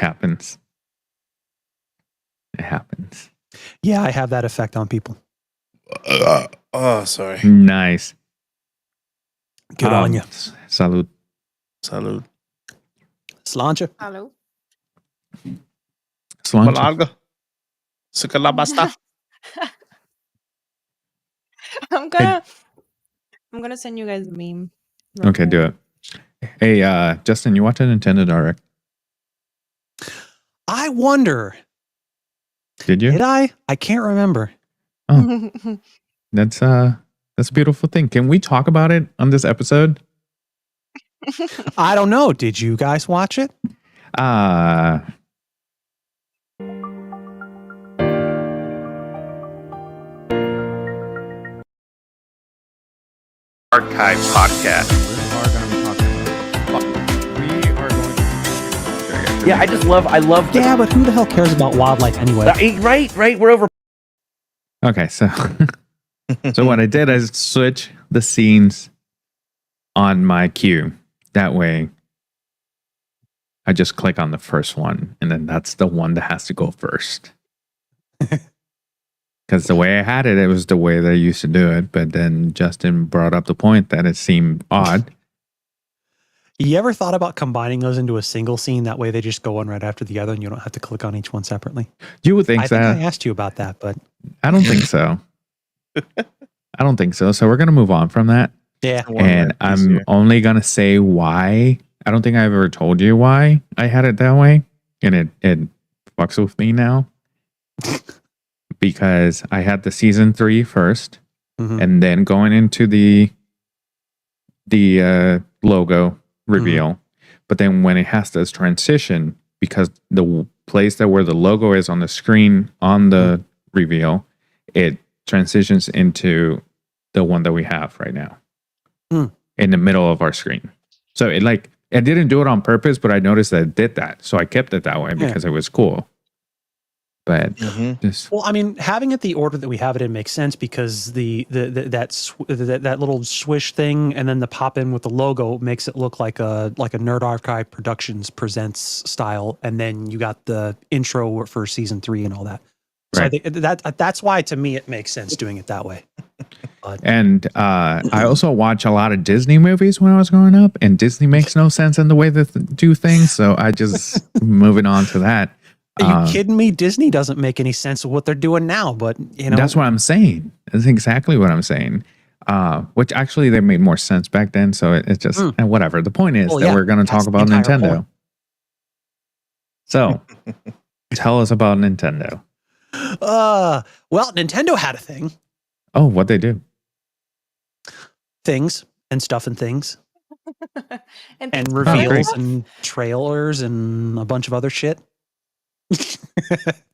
happens. It happens. Yeah, I have that effect on people. Sorry. Nice. Good on you. Salud. Salud. Slancha. Hello. Slancha. Malaga. Sukalabasta. I'm gonna send you guys a meme. Okay, do it. Hey, Justin, you watch a Nintendo Direct? I wonder. Did you? Did I? I can't remember. Oh. That's a beautiful thing. Can we talk about it on this episode? I don't know. Did you guys watch it? Archive podcast. We are going to be talking about. Yeah, I love. Yeah, but who the hell cares about wildlife anyway? Right. We're over. Okay, so what I did is switch the scenes on my queue. That way, I just click on the first one, and then that's the one that has to go first. Because the way I had it, it was the way that I used to do it. But then Justin brought up the point that it seemed odd. You ever thought about combining those into a single scene? That way they just go one right after the other and you don't have to click on each one separately. You would think I think I asked you about that, but I don't think so. I don't think so. So we're going to move on from that. yeah. And I'm only going to say why. I don't think I ever told you why I had it that way. And it fucks with me now. Because I had the season 3 first, and then going into the logo reveal. But then when it has this transition, because the place that where the logo is on the screen on the reveal, it transitions into the one that we have right now in the middle of our screen. So it didn't do it on purpose, but I noticed that it did that. So I kept it that way because it was cool. But well, I mean, having it the order that we have it in makes sense because that little swish thing and then the pop in with the logo makes it look like a Nerd Archive Productions presents style, and then you got the intro for season 3 and all that. So right. I think that's why to me it makes sense doing it that way. And I also watch a lot of Disney movies when I was growing up, and Disney makes no sense in the way that they do things. So I just moving on to that. Are you kidding me? Disney doesn't make any sense of what they're doing now, but that's what I'm saying. That's exactly what I'm saying. Which actually they made more sense back then. So it's just whatever. The point is that we're going to talk about Nintendo. Point. So tell us about Nintendo. Well, Nintendo had a thing. Oh, what they do? Things and stuff and things. and reveals and trailers and a bunch of other shit.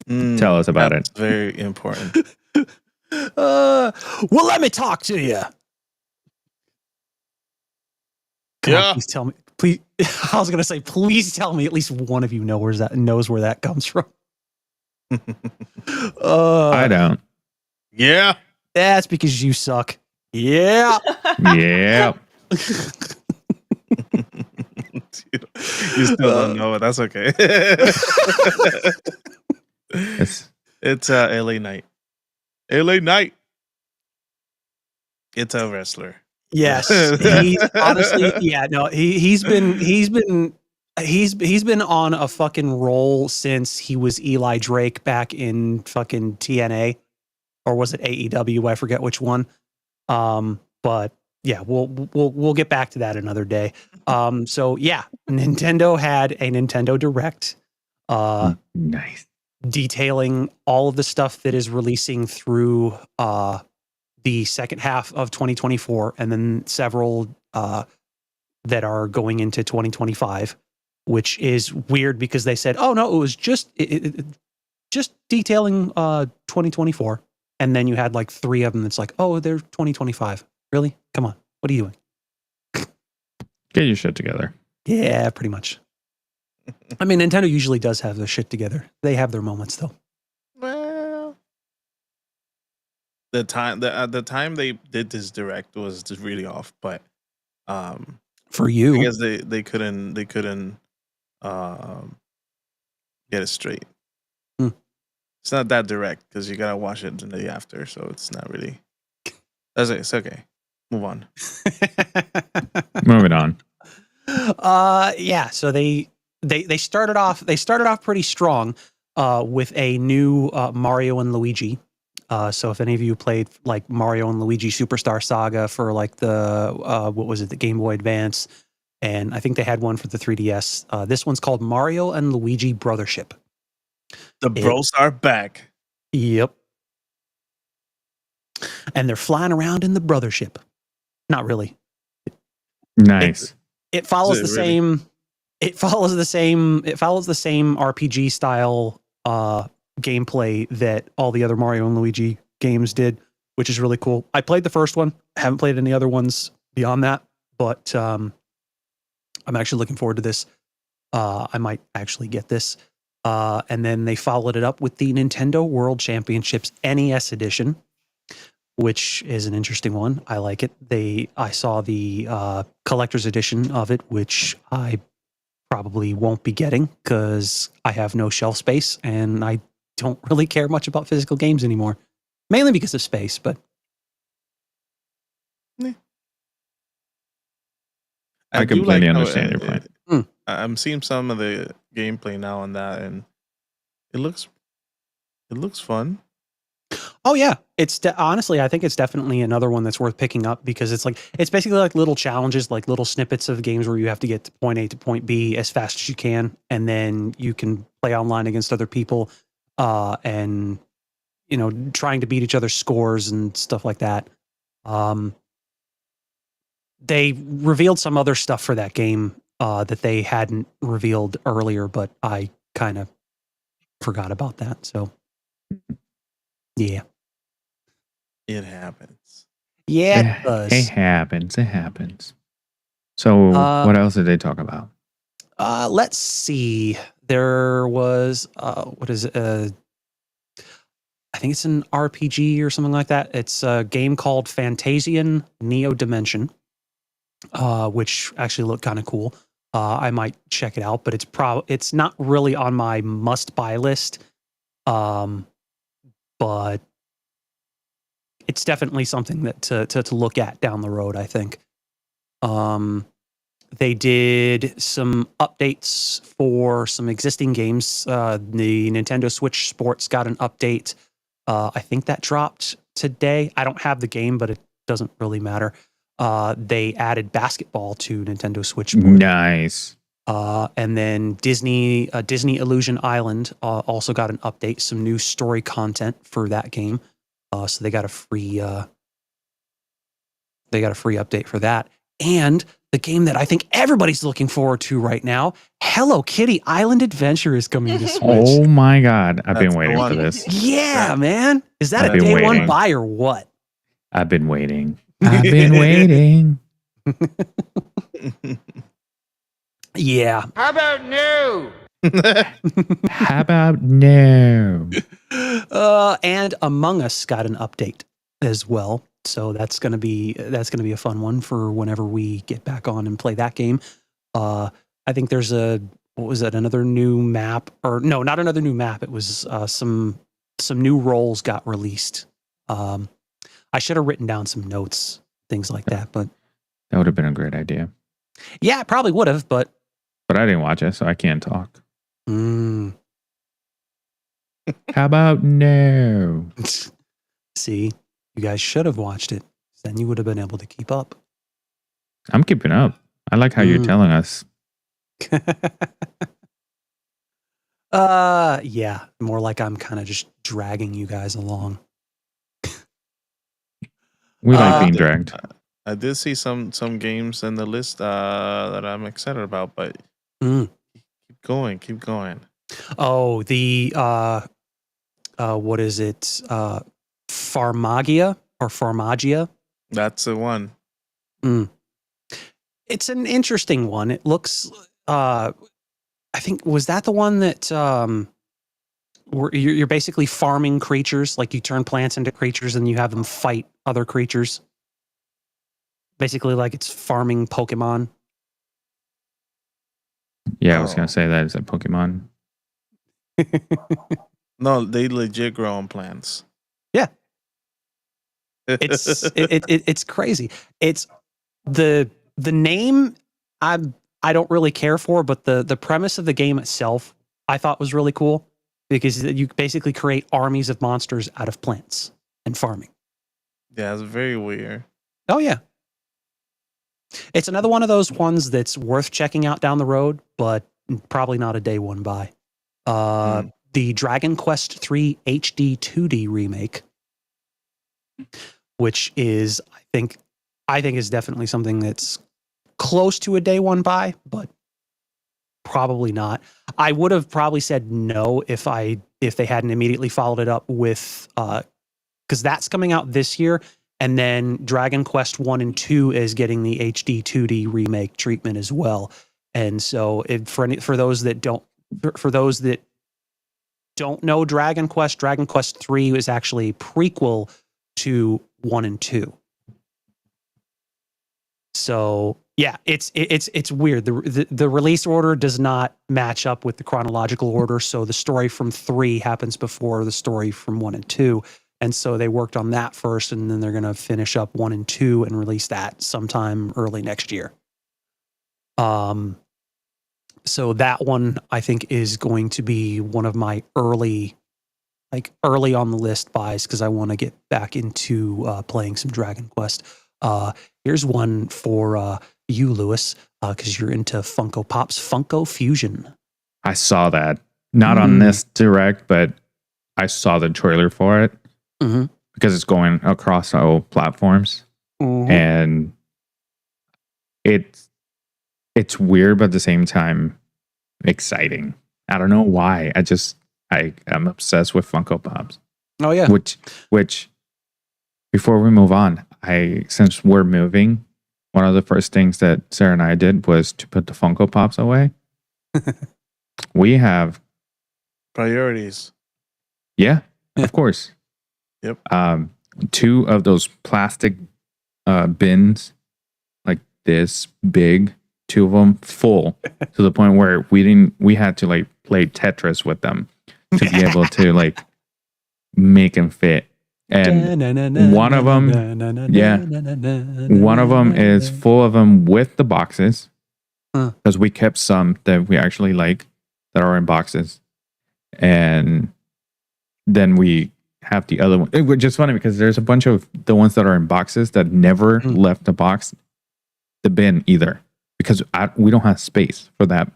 Tell us about it. Very important. Well, let me talk to you. Come on, please tell me. Please, I was gonna say, please tell me at least one of you knows where that comes from. I don't. Yeah, that's because you suck. Yeah. Yeah. You still don't know it. That's okay. It's LA Knight. LA Knight. It's a wrestler. Yes, he's honestly, he's been on a fucking roll since he was Eli Drake back in fucking TNA, or was it AEW? I forget which one. But yeah, we'll get back to that another day. So yeah, Nintendo had a Nintendo Direct, nice, detailing all of the stuff that is releasing through the second half of 2024, and then several that are going into 2025, which is weird because they said, "Oh no, it was just detailing 2024," and then you had like 3 of them that's like, "Oh, they're 2025." Really? Come on, what are you doing? Get your shit together. Yeah, pretty much. I mean, Nintendo usually does have their shit together. They have their moments, though. Well, the time they did this direct was just really off, but for you, because they couldn't get it straight. Hmm. It's not that direct because you gotta watch it the day after, so it's not really. That's it. It's okay. Move on. Moving on. Yeah. So they started off pretty strong with a new Mario and Luigi. So if any of you played like Mario and Luigi Superstar Saga for like the what was it, the Game Boy Advance, and I think they had one for the 3DS. This one's called Mario and Luigi Brothership. The bros are back. Yep. And they're flying around in the Brothership. Not really. Nice. It follows Is the it really? same. It follows the same RPG style gameplay that all the other Mario and Luigi games did, which is really cool. I played the first one. I haven't played any other ones beyond that, but I'm actually looking forward to this. I might actually get this. And then they followed it up with the Nintendo World Championships NES edition, which is an interesting one. I like it. I saw the collector's edition of it, which I probably won't be getting because I have no shelf space and I don't really care much about physical games anymore. Mainly because of space, but I do completely how understand your point. I'm seeing some of the gameplay now on that, and it looks fun. oh yeah, it's honestly, I think it's definitely another one that's worth picking up because it's basically like little challenges, like little snippets of games where you have to get to point A to point B as fast as you can, and then you can play online against other people, and trying to beat each other's scores and stuff like that. They revealed some other stuff for that game that they hadn't revealed earlier, but I kind of forgot about that. So, yeah. It happens. Yeah, it does. It happens. It happens. So, what else did they talk about? Let's see. There was, what is it? I think it's an RPG or something like that. It's a game called Fantasian Neo Dimension, which actually looked kind of cool. I might check it out, but it's not really on my must buy list. But it's definitely something that to look at down the road, I think. They did some updates for some existing games. The Nintendo Switch Sports got an update. I think that dropped today. I don't have the game, but it doesn't really matter. They added basketball to Nintendo Switch Sports. Nice. And then Disney Illusion Island also got an update, some new story content for that game. So they got a free update for that. And the game that I think everybody's looking forward to right now, Hello Kitty Island Adventure, is coming to Switch. Oh my God. I've been That's the waiting one. for this. Yeah, man. Is that I've a been day one waiting. buy or what? I've been waiting. I've been waiting. Yeah. How about no? How about no? And Among Us got an update as well. So that's gonna be a fun one for whenever we get back on and play that game. I think there's another new map, or no, not another new map. It was some new roles got released. I should have written down some notes, things like that, but That would have been a great idea. yeah, it probably would have, but But I didn't watch it, so I can't talk. mm, How about no? see, you guys should have watched it. Then you would have been able to keep up. I'm keeping up. I like how you're telling us. Yeah, more like I'm kind of just dragging you guys along. We like being dragged. I did see some games in the list that I'm excited about, but Mm. keep going. Oh, the what is it? Farmagia or Farmagia? That's the one. Mm. It's an interesting one. It looks I think, was that the one that where you're basically farming creatures, like you turn plants into creatures and you have them fight other creatures. Basically like it's farming Pokemon. Yeah, I was Oh. going to say that. Is that Pokemon? No, they legit grow on plants. Yeah. It's crazy. It's the name I don't really care for, but the premise of the game itself I thought was really cool because you basically create armies of monsters out of plants and farming. Yeah, it's very weird. Oh yeah. It's another one of those ones that's worth checking out down the road, but probably not a day one buy. The Dragon Quest III HD 2D remake, which is I think is definitely something that's close to a day one buy, but probably not. I would have probably said no if they hadn't immediately followed it up with because that's coming out this year, and then Dragon Quest 1 and 2 is getting the HD 2D remake treatment as well. And so for those that don't know Dragon Quest 3 is actually a prequel to 1 and 2. So yeah, it's weird. The release order does not match up with the chronological order. So the story from 3 happens before the story from 1 and 2. And so they worked on that first, and then they're going to finish up 1 and 2 and release that sometime early next year. So that one I think is going to be one of my early on the list buys because I want to get back into playing some Dragon Quest. Here's one for you, Lewis, because you're into Funko Pops. Funko Fusion. I saw that. Not on this direct, but I saw the trailer for it because it's going across all platforms. And it's weird, but at the same time, exciting. I don't know why. I'm obsessed with Funko Pops. Oh yeah. Which before we move on, since we're moving, one of the first things that Sarah and I did was to put the Funko Pops away. We have priorities. Yeah, of course. Yep. 2 of those plastic bins, like this big, 2 of them full to the point where we had to like play Tetris with them to be able to like make them fit. And one of them is full of them with the boxes because we kept some that we actually like that are in boxes. And then we have the other one, which is funny because there's a bunch of the ones that are in boxes that never left the bin either, because we don't have space for that.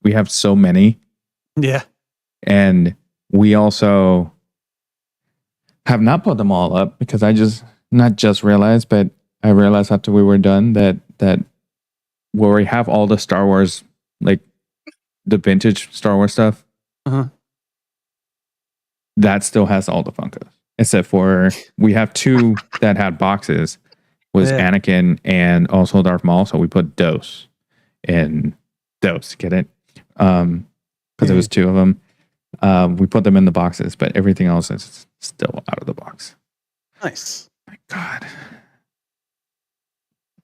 We have so many. Yeah. And we also have not put them all up because I realized, but I realized after we were done that where we have all the Star Wars, like the vintage Star Wars stuff, that still has all the Funkos, except for we have 2 that had boxes, was Anakin and also Darth Maul. So we put Dose in Dose, get it? Because it was 2 of them. We put them in the boxes, but everything else is still out of the box. Nice. My God.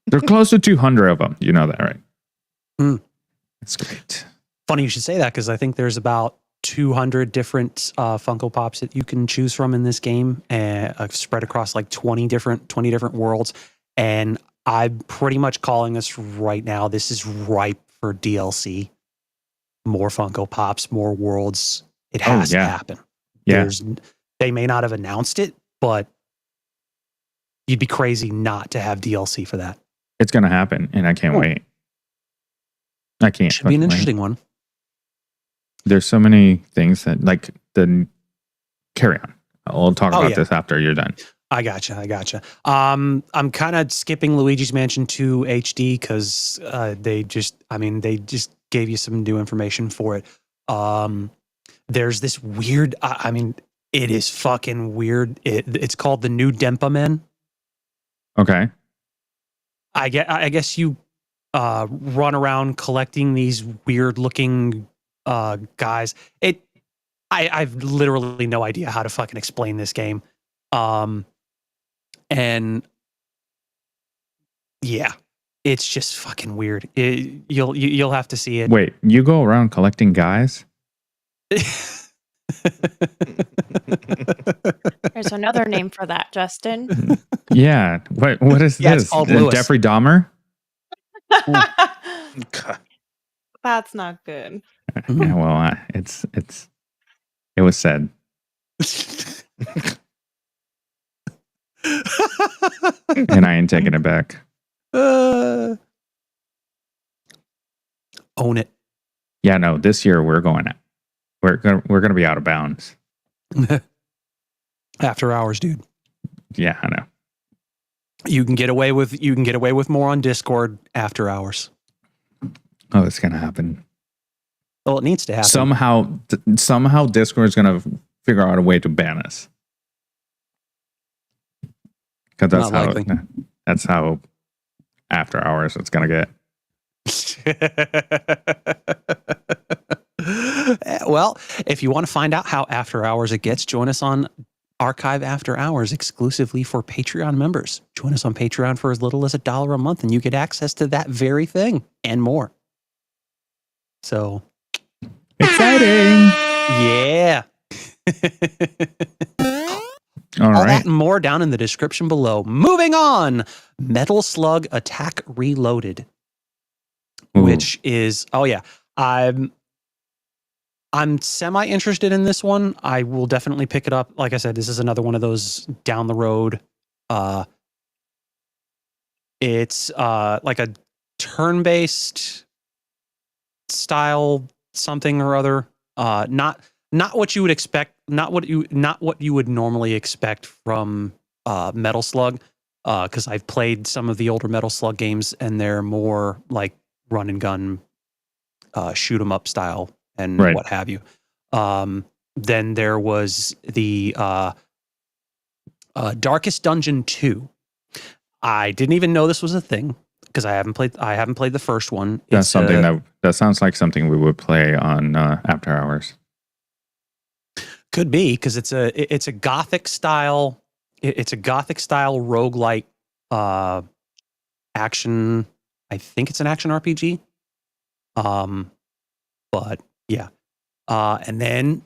They're close to 200 of them. You know that, right? That's great. Funny you should say that because I think there's about 200 different Funko Pops that you can choose from in this game, and spread across like 20 different worlds. And I'm pretty much calling this right now. This is ripe for DLC. More Funko Pops, more worlds. It has to happen. Yeah. They may not have announced it, but you'd be crazy not to have DLC for that. It's going to happen, and I can't wait. I can't. Should be an interesting one. There's so many things that, like, carry on. I'll talk about this after you're done. I gotcha. I'm kind of skipping Luigi's Mansion 2 HD because they just gave you some new information for it. There's this weird, it is fucking weird. It's called the new Denpa Men. Okay. I guess you run around collecting these weird looking guys. I've literally no idea how to fucking explain this game. And yeah, it's just fucking weird. You'll have to see it. Wait, you go around collecting guys? There's another name for that, Justin. Yeah. What is Yeah, it's this? called Lewis. Jeffrey Dahmer? God. That's not good. Yeah, well, it was said. And I ain't taking it back. Own it. Yeah, no, this year we're gonna be out of bounds. After hours, dude. Yeah, I know. You can get away with more on Discord after hours. Oh, it's gonna happen. Well, it needs to happen. Somehow Discord's gonna figure out a way to ban us. Because that's how after hours it's gonna get. Well, if you want to find out how after hours it gets, join us on Archive After Hours exclusively for Patreon members. Join us on Patreon for as little as $1 a month, and you get access to that very thing and more. So Exciting! yeah. All All right. that and more down in the description below. Moving on, Metal Slug Attack Reloaded, Ooh. which is I'm semi interested in this one. I will definitely pick it up. Like I said, this is another one of those down the road. It's like a turn-based style something or other. Not what you would expect. Not what you would normally expect from Metal Slug. Because I've played some of the older Metal Slug games, and they're more like run and gun, shoot 'em up style and Right. what have you. Then there was the Darkest Dungeon 2. I didn't even know this was a thing because I haven't played the first one. That's something that sounds like something we would play on after hours. Could be because it's a gothic style. It's a gothic style roguelike action. I think it's an action RPG. But yeah. And then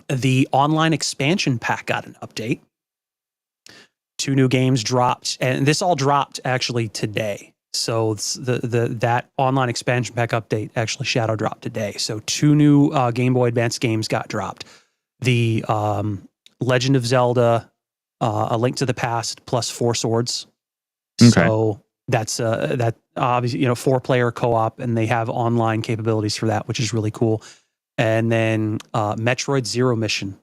the online expansion pack got an update. 2 new games dropped, and this all dropped actually today. So that online expansion pack update actually shadow dropped today. So 2 new Game Boy Advance games got dropped. The Legend of Zelda, A Link to the Past plus 4 Swords. Okay. So that's that obviously 4-player co-op, and they have online capabilities for that, which is really cool. And then Metroid Zero Mission.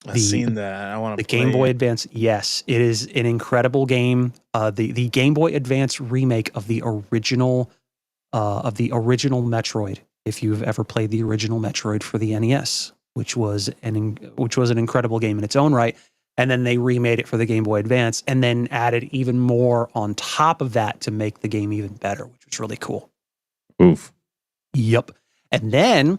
I've seen that. I want to the play Game Boy it. Advance. Yes, it is an incredible game. The Game Boy Advance remake of the original Metroid. If you've ever played the original Metroid for the NES, which was an incredible game in its own right, and then they remade it for the Game Boy Advance, and then added even more on top of that to make the game even better, which was really cool. Oof. Yep. And then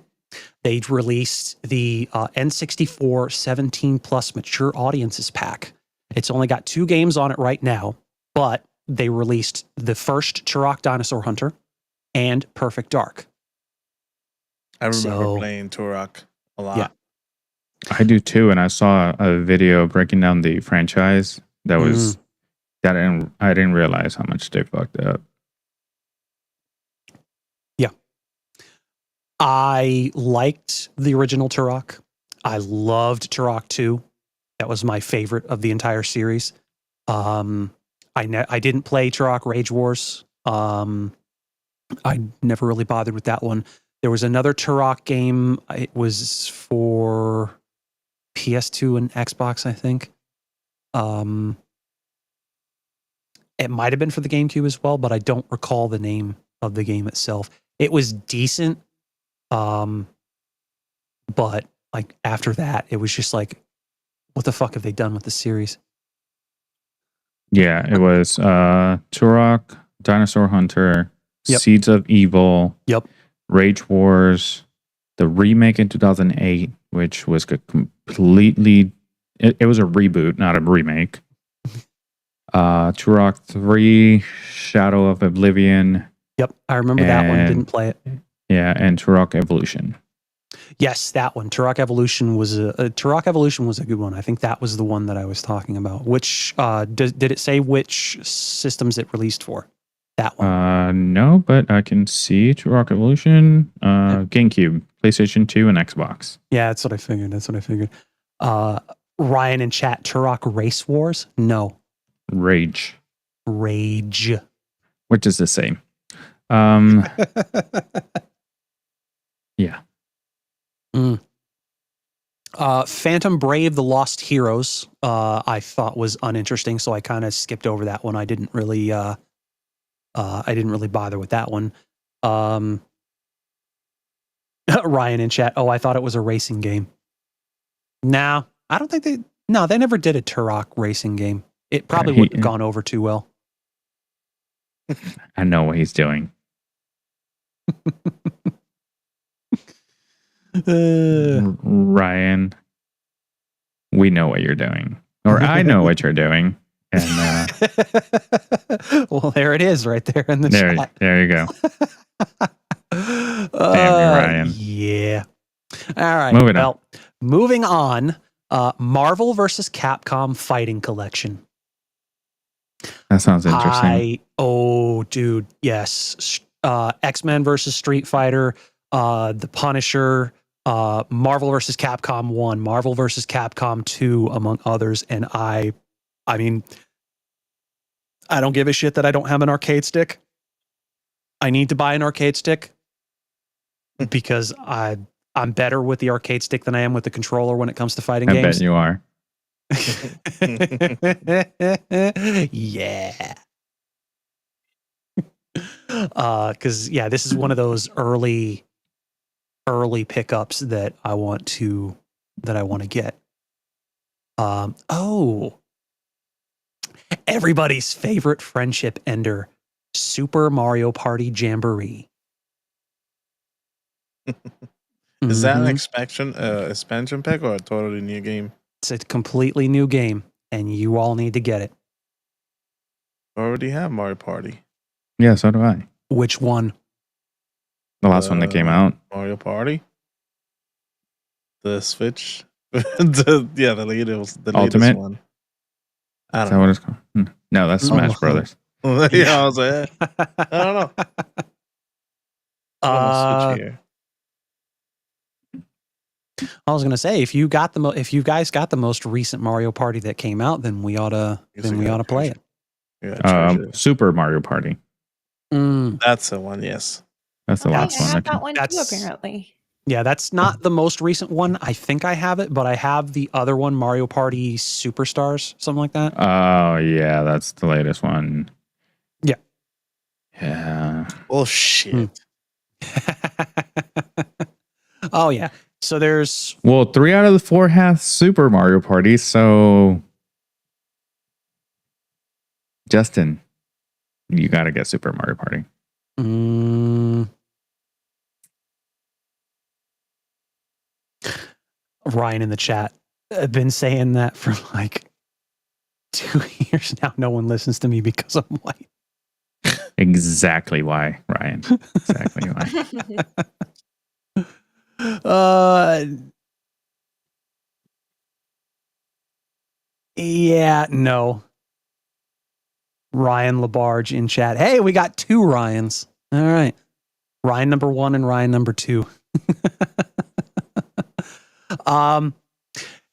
they released the N64 17 plus mature audiences pack. It's only got 2 games on it right now, but they released the first Turok Dinosaur Hunter and Perfect Dark. I remember So- playing Turok a lot. Yeah. I do too, and I saw a video breaking down the franchise that was that I didn't realize how much they fucked up. I liked the original Turok. I loved Turok 2. That was my favorite of the entire series. I didn't play Turok Rage Wars. I never really bothered with that one. There was another Turok game. It was for PS2 and Xbox, I think. It might have been for the GameCube as well, but I don't recall the name of the game itself. It was decent. But like after that, it was just like, what the fuck have they done with the series? Yeah, it was Turok, Dinosaur Hunter, Yep. Seeds of Evil, Yep. Rage Wars, the remake in 2008, which was completely, it was a reboot, not a remake. Turok 3, Shadow of Oblivion. Yep. I remember that one. And- Didn't play it. Yeah, and Turok Evolution. Yes, that one. Turok Evolution was a good one. I think that was the one that I was talking about. Which did it say which systems it released for? That one. No, but I can see Turok Evolution, GameCube, PlayStation 2, and Xbox. Yeah, that's what I figured. Ryan in chat, Turok Race Wars? No. Rage, Rage. which is the same. Yeah. Phantom Brave: The Lost Heroes. I thought was uninteresting, so I kind of skipped over that one. I didn't really bother with that one. Ryan in chat. Oh, I thought it was a racing game. No, I don't think they. No, they never did a Turok racing game. It probably wouldn't have gone over too well. I know what he's doing. Ryan, we know what you're doing, or I know what you're doing, and well, there it is, right there in the chat. There you go. Damn you, Ryan. Yeah. All right. Moving on. Marvel versus Capcom Fighting Collection. That sounds interesting. Dude, yes. X-Men versus Street Fighter, The Punisher, Marvel versus Capcom 1, Marvel versus Capcom 2, among others. And I mean, I don't give a shit that I don't have an arcade stick. I need to buy an arcade stick because I'm better with the arcade stick than I am with the controller when it comes to fighting games. I bet you are. Yeah. Because this is one of those early pickups that I want to get. Everybody's favorite friendship ender, Super Mario Party Jamboree. Is that an expansion pack or a totally new game? It's a completely new game, and you all need to get it. I already have Mario Party. Yeah, so do I. Which one? The last one that came out. Mario Party. The Switch. The latest Ultimate one. Is that what it's called? No, that's Smash Brothers. Yeah, I was like, I don't know. Switch here. I was gonna say if you guys got the most recent Mario Party that came out, then we ought to play it. Yeah, Super Mario Party. That's the one. Yes, that's the last one. I have that one too, apparently. Yeah, that's not the most recent one. I think I have it, but I have the other one, Mario Party Superstars, something like that. Oh yeah, that's the latest one. Yeah. Yeah. Oh shit. Oh yeah. So there's 3 out of the 4 have Super Mario Party. So Justin, you got to get Super Mario Party. Ryan in the chat, I've been saying that for like 2 years now. No one listens to me because I'm white. Exactly why, Ryan. Exactly why. Yeah, no. Ryan Labarge in chat. Hey, we got 2 Ryans. All right. Ryan number 1 and Ryan number 2.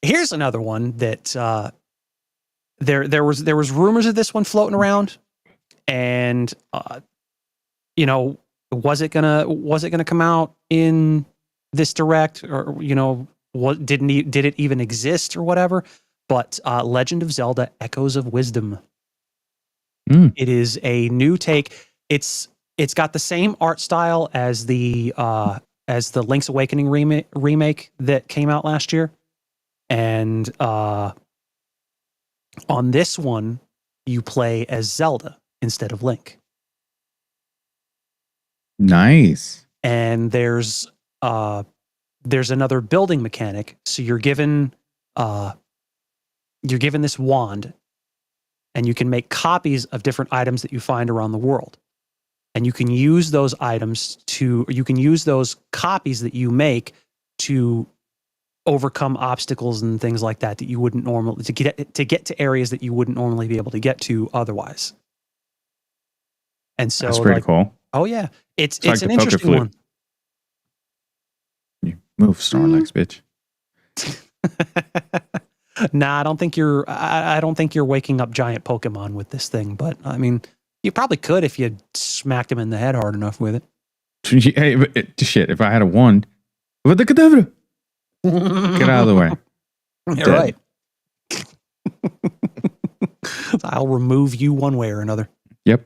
Here's another one that there was rumors of this one floating around, and was it gonna come out in this direct, or did it even exist or whatever? But Legend of Zelda: Echoes of Wisdom. It is a new take. It's got the same art style as the Link's Awakening remake that came out last year. And on this one, you play as Zelda instead of Link. Nice. And there's another building mechanic. So you're given this wand, and you can make copies of different items that you find around the world. and you can use those items you can use those copies that you make to overcome obstacles and things like that you wouldn't normally to get to areas that you wouldn't normally be able to get to otherwise. And so That's pretty cool. Oh yeah, it's like an the poke interesting flip. one. You move, Snorlax, bitch. Nah, I don't think you're waking up giant Pokemon with this thing, but I mean, you probably could if you smacked him in the head hard enough with it. Hey, shit! If I had a wand, what the cadabra? Get out of the way. You're right. I'll remove you one way or another. Yep.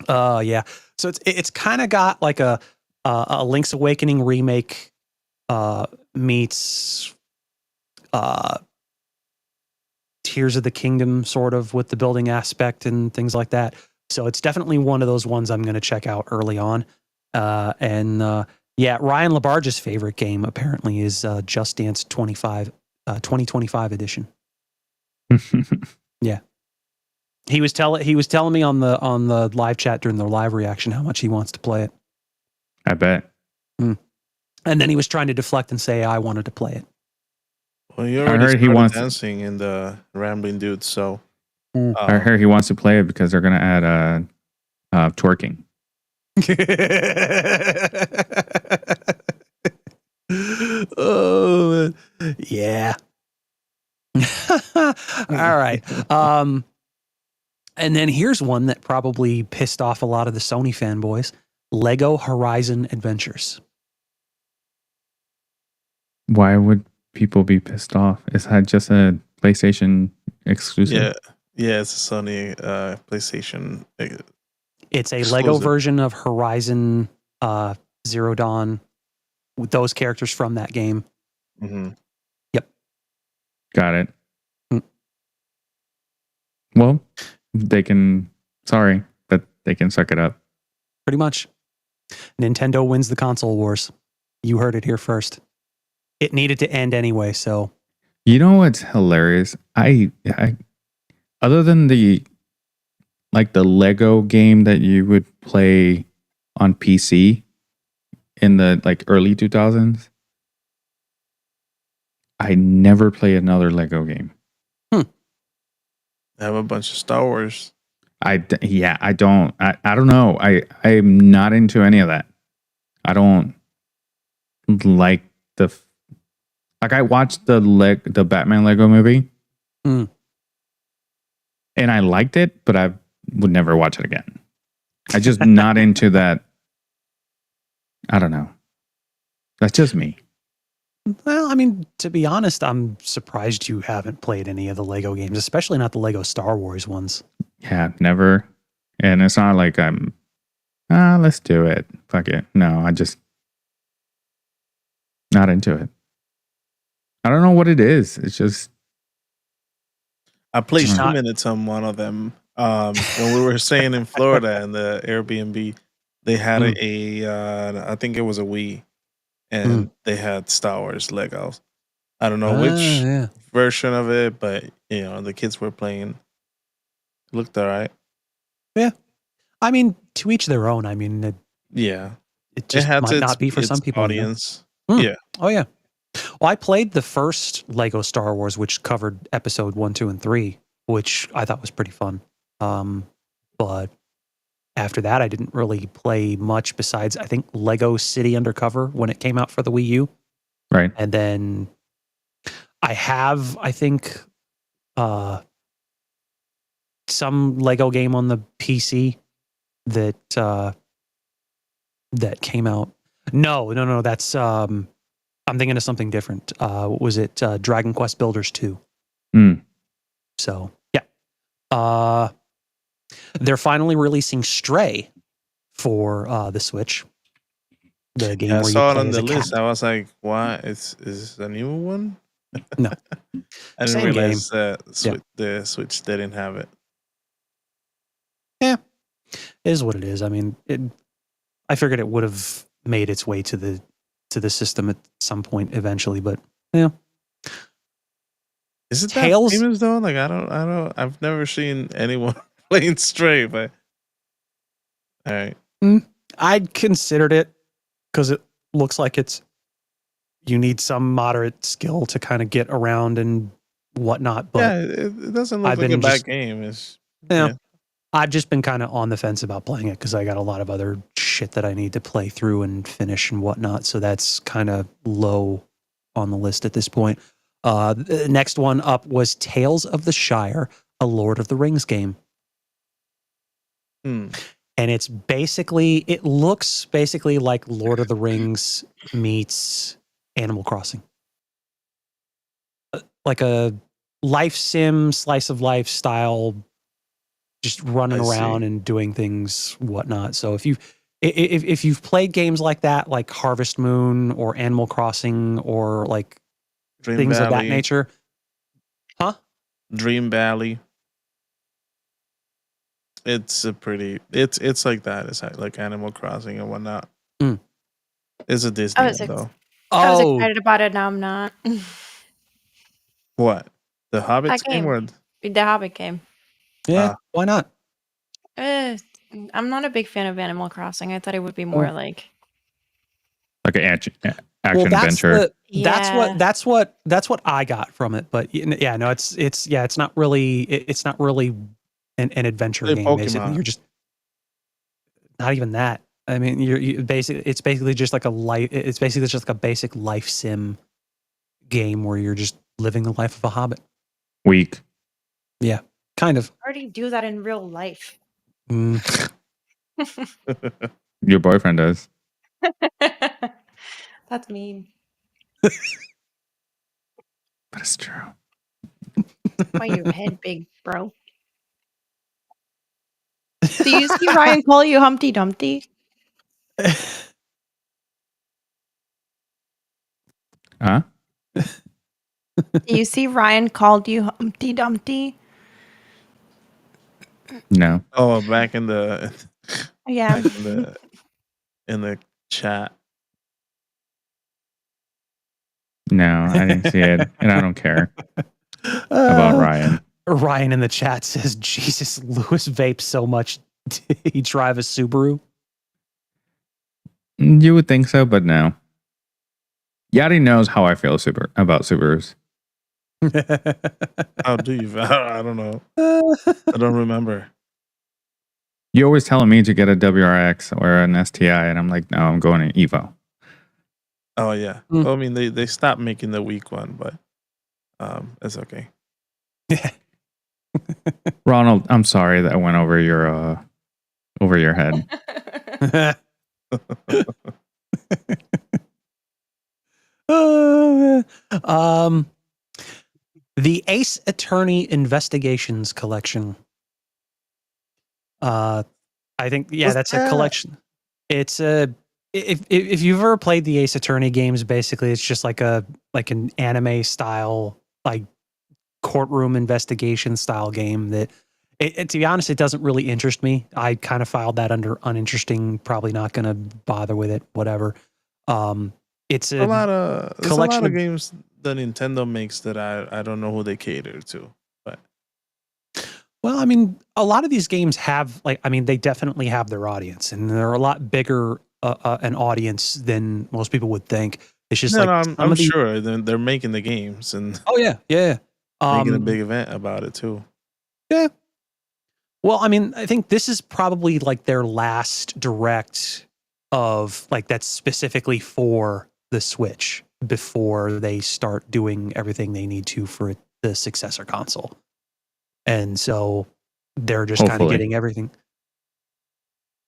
Yeah. So it's kind of got like a Link's Awakening remake meets Tears of the Kingdom, sort of, with the building aspect and things like that. So it's definitely one of those ones I'm going to check out early on. Yeah, Ryan Labarge's favorite game apparently is Just Dance 2025 edition. Yeah. He was telling me on the live chat during the live reaction how much he wants to play it. I bet. And then he was trying to deflect and say I wanted to play it. Well, you already heard he started wants- dancing in the Rambling Dude, so I heard he wants to play it because they're going to add twerking. Oh yeah. All right. And then here's one that probably pissed off a lot of the Sony fanboys: Lego Horizon Adventures. Why would people be pissed off? Is that just a PlayStation exclusive? yeah, it's a Sony PlayStation. It's a Exclusive. Lego version of Horizon Zero Dawn with those characters from that game. Mm-hmm. Got it. Mm. Well, they can. Sorry, but they can suck it up. Pretty much. Nintendo wins the console wars. You heard it here first. It needed to end anyway, so. You know what's hilarious? I other than the Lego game that you would play on PC in the early 2000s, I never play another Lego game. They have a bunch of Star Wars. I don't know. I am not into any of that. I don't like I watched the Batman Lego movie. Mm. And I liked it, but I would never watch it again. I just not into that. I don't know. That's just me. Well, I mean, to be honest, I'm surprised you haven't played any of the Lego games, especially not the Lego Star Wars ones. Yeah, never. And it's not like I'm, let's do it. Fuck it. No, I just not into it. I don't know what it is. It's just. I played It's 2 not- minutes on one of them. When we were staying in Florida and the Airbnb, they had I think it was a Wii, and they had Star Wars Legos. I don't know which version of it, but the kids were playing. It looked all right. I mean, to each their own. I mean, Yeah, it just had might not be for its some people. audience. Hmm. Yeah. Oh yeah. Well, I played the first Lego Star Wars, which covered episode 1, 2, and 3, which I thought was pretty fun. But after that, I didn't really play much besides, I think, Lego City Undercover when it came out for the Wii U. Right. And then I have, I think, some Lego game on the PC that came out. No. That's I'm thinking of something different. What was it? Dragon Quest Builders 2. So yeah. They're finally releasing Stray for the Switch. The game Yeah, I where you saw it play on as the a list. cat. I was like, "Why? Is this a new one?" No. I didn't Same realize that Yeah. the Switch didn't have it. It is what it is. I mean, I figured it would have made its way to the system at some point eventually, but yeah. Is it Tales- that famous though? Like I don't. I've never seen anyone playing Stray, but All right. I'd considered it because it looks like you need some moderate skill to kind of get around and whatnot. But Yeah, it doesn't look I've like been a bad just- game. It's yeah, I've just been kind of on the fence about playing it because I got a lot of other shit that I need to play through and finish and whatnot. So that's kind of low on the list at this point. The next one up was Tales of the Shire, a Lord of the Rings game. Hmm. And it looks basically like Lord of the Rings meets Animal Crossing. Like a life sim, slice of life style, just running I around see. and doing things, whatnot. So if you've played games like that, like Harvest Moon or Animal Crossing or like Dream things Valley. of that nature. Huh? Dream Valley. It's a pretty. It's like that. It's like Animal Crossing and whatnot. Mm. It's a Disney was one, though. I was Oh, excited about it. Now I'm not. What? The Hobbit That game? game. Or The Hobbit game. yeah. Why not? Uh, I'm not a big fan of Animal Crossing. I thought it would be more like. Like an action Well, adventure. that's what I got from it. But yeah, no, it's not really an adventure Play game. Basically, Pokemon. you're just not even that. I mean, it's basically just like a life. It's basically just like a basic life sim game where you're just living the life of a hobbit. Weak. Yeah, kind of. I already do that in real life. Mm. Your boyfriend does. That's mean. But it's true. Why your head big, bro? Do you see Ryan call you Humpty Dumpty? Huh? Do you see Ryan called you Humpty Dumpty? No. Oh, back in the Yeah. back in the chat. No, I didn't see it. And I don't care about Ryan. Ryan in the chat says, "Jesus, Lewis vapes so much. Did he drive a Subaru?" You would think so, but no. Yadi knows how I feel about Subarus. How do you? I don't know. I don't remember. You're always telling me to get a WRX or an STI, and I'm like, no, I'm going to Evo. Oh yeah. Mm. Well, I mean, they stopped making the weak one, but it's okay. Ronald, I'm sorry that I went over your head. The Ace Attorney Investigations collection. I think What's that's that? a collection. It's a if you've ever played the Ace Attorney games, basically it's just like an anime style, like courtroom investigation style game that to be honest, it doesn't really interest me. I kind of filed that under uninteresting, probably not going to bother with it, whatever. It's There's a lot of collection of games that Nintendo makes that I don't know who they cater to. But well, I mean, a lot of these games have they definitely have their audience, and they're a lot bigger an audience than most people would think. It's just no, like no, I'm sure they're making the games and oh yeah. making a big event about it too. Yeah. Well, I mean, I think this is probably like their last direct of like that's specifically for the Switch before they start doing everything they need to for the successor console. And so they're just kind of Hopefully. getting everything.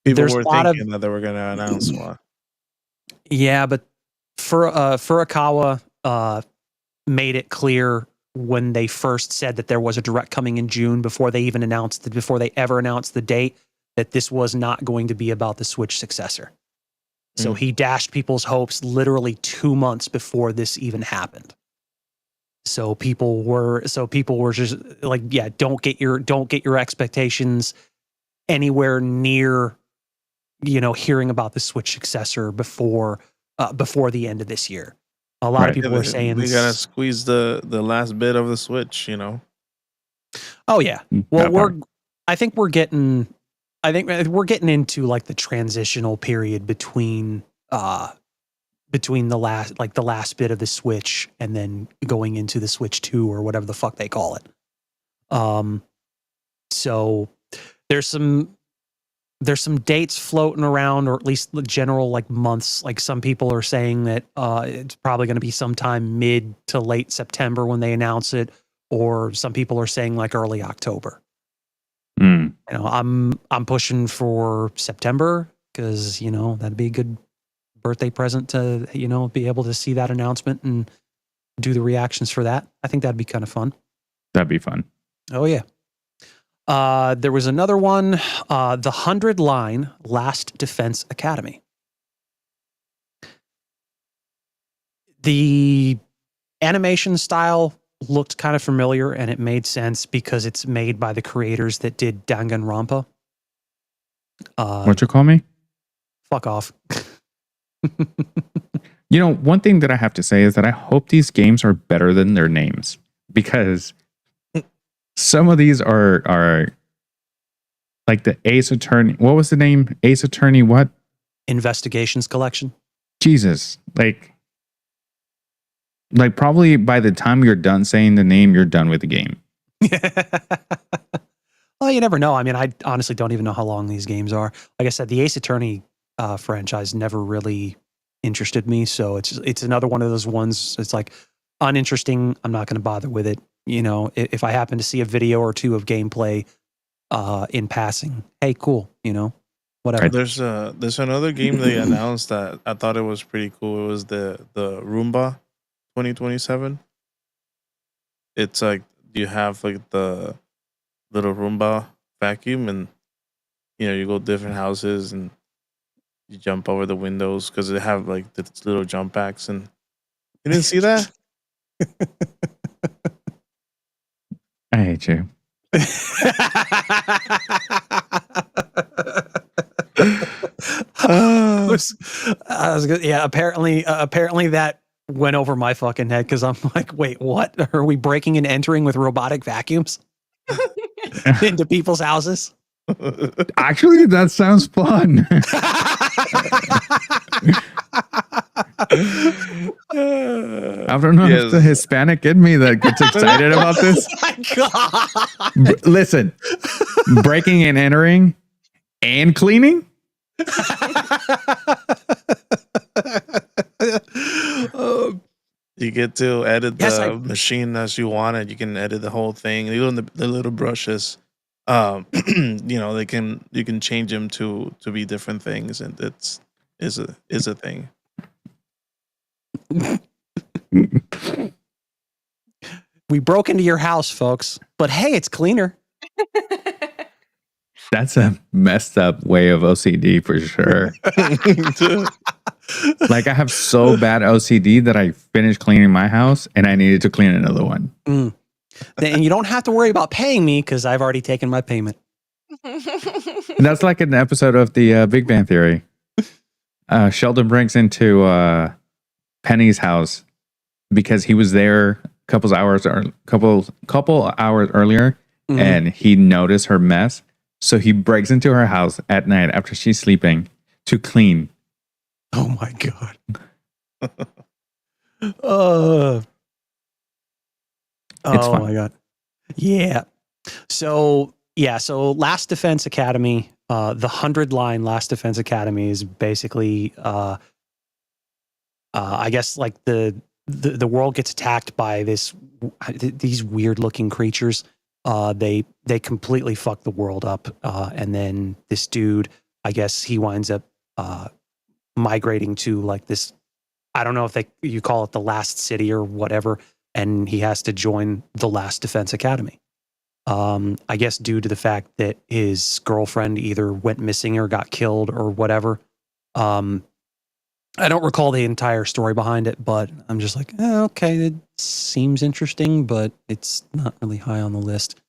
People There's were a lot thinking that they were going to announce one. Yeah, but Furukawa made it clear when they first said that there was a direct coming in June before they ever announced the date that this was not going to be about the Switch successor. So he dashed people's hopes literally 2 months before this even happened. So people were just like, yeah, don't get your expectations anywhere near, hearing about the Switch successor before the end of this year. A lot of people were saying we gotta squeeze the last bit of the Switch, Oh yeah. Well, I think we're getting I think we're getting into like the transitional period between the last bit of the Switch and then going into the Switch 2 or whatever the fuck they call it. So there's some dates floating around, or at least the general like months. Like some people are saying that it's probably going to be sometime mid to late September when they announce it, or some people are saying like early October. Mm. You know, I'm pushing for September because, you know, that'd be a good birthday present to, you know, be able to see that announcement and do the reactions for that. I think that'd be kind of fun. That'd be fun. Oh yeah. There was another one, the 100-line Last Defense Academy. The animation style looked kind of familiar, and it made sense because it's made by the creators that did Danganronpa. What you call me? Fuck off. You know, one thing that I have to say is that I hope these games are better than their names, because some of these are like the Ace Attorney. What was the name? Ace Attorney what? Investigations Collection. Jesus. Like probably by the time you're done saying the name, you're done with the game. Well, you never know. I mean, I honestly don't even know how long these games are. Like I said, the Ace Attorney franchise never really interested me, so it's another one of those ones. It's like uninteresting. I'm not going to bother with it. You know, if I happen to see a video or two of gameplay in passing, hey, cool. You know, whatever. There's another game they announced that I thought it was pretty cool. It was the Roomba 2027. It's like you have like the little Roomba vacuum, and you know, you go different houses and you jump over the windows because they have like the little jump packs. And you didn't see that? I hate you. Yeah, apparently that went over my fucking head because I'm like, wait, what? Are we breaking and entering with robotic vacuums into people's houses? Actually, that sounds fun. I don't know if the Hispanic in me that gets excited about this. Oh my God. Listen, breaking and entering and cleaning. You get to edit the machine as you want it. You can edit the whole thing. Even the little brushes, you know, you can change them to be different things, and it's a thing. We broke into your house, folks, but hey, it's cleaner. That's a messed up way of OCD for sure. Like I have so bad OCD that I finished cleaning my house and I needed to clean another one. And you don't have to worry about paying me because I've already taken my payment. That's like an episode of the Big Bang Theory. Sheldon breaks into Penny's house because he was there a couple hours earlier, and he noticed her mess. So he breaks into her house at night after she's sleeping to clean. Oh my God. It's fun. My God. Yeah. So Last Defense Academy, the 100-line Last Defense Academy is basically I guess like the world gets attacked by these weird looking creatures. They completely fuck the world up, and then this dude, I guess he winds up migrating to like this, I don't know if you call it the last city or whatever, and he has to join the Last Defense Academy. I guess due to the fact that his girlfriend either went missing or got killed or whatever. I don't recall the entire story behind it, but I'm just like, okay, it seems interesting, but it's not really high on the list.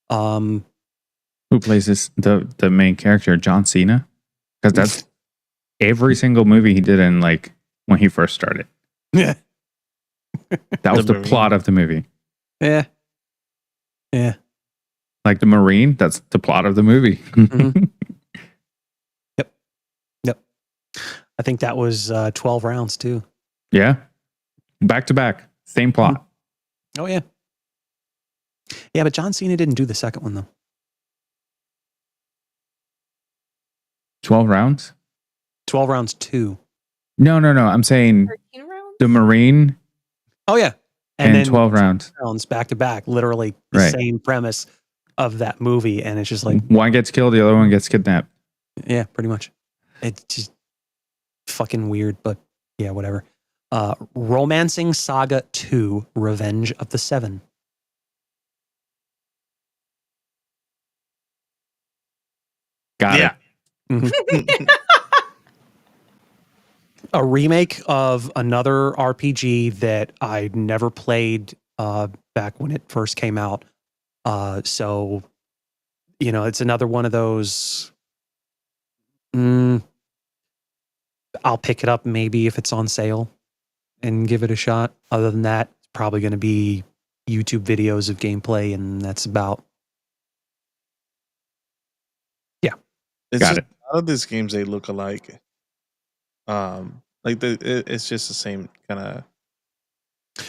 Who plays the main character, John Cena? Because that's every single movie he did in like when he first started. Yeah. That was the plot of the movie. Yeah. Yeah. Like the Marine, that's the plot of the movie. I think that was 12 rounds too. Yeah. Back to back. Same plot. Oh yeah. Yeah, but John Cena didn't do the second one though. 12 rounds? 12 rounds 2. No. I'm saying 13 rounds? the Marine Oh yeah. and then 12 rounds. rounds back to back, literally the Right. same premise of that movie. And it's just like, One gets killed, the other one gets kidnapped. yeah, pretty much. It's just fucking weird, but yeah, whatever. Romancing Saga 2, Revenge of the Seven. Got Yeah. it. A remake of another RPG that I never played back when it first came out. So, it's another one of those. I'll pick it up maybe if it's on sale and give it a shot. Other than that, it's probably going to be YouTube videos of gameplay, and that's about. It's Got just it. a lot of these games they look alike. It's just the same kind of.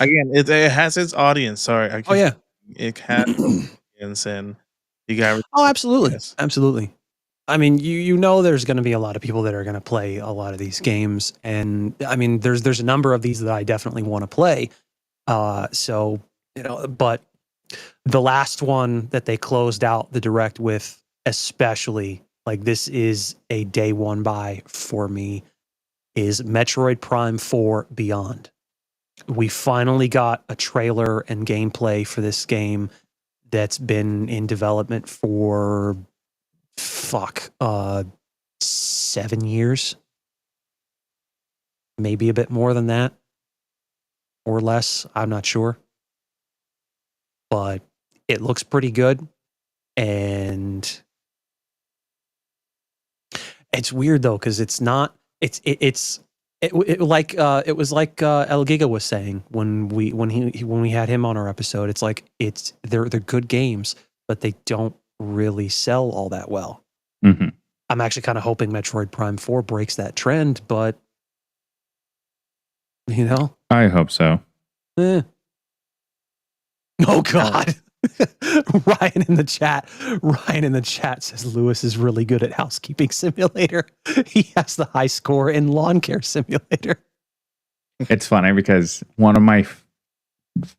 Again, it has its audience. Sorry, Oh yeah. it has audience, and you got. Oh, absolutely, Yes. absolutely. I mean, you know, there's going to be a lot of people that are going to play a lot of these games, and I mean, there's a number of these that I definitely want to play. So but the last one that they closed out the direct with, especially like this is a day one buy for me, is Metroid Prime 4 Beyond. We finally got a trailer and gameplay for this game that's been in development for 7 years, maybe a bit more than that or less. I'm not sure, but it looks pretty good. And it's weird though, because it's not, it was like El Giga was saying when we had him on our episode. It's like they're good games, but they don't really sell all that well. Mm-hmm. I'm actually kind of hoping Metroid Prime 4 breaks that trend, but I hope so. Oh God. Ryan in the chat says Lewis is really good at housekeeping simulator. He has the high score in lawn care simulator. It's funny because one of my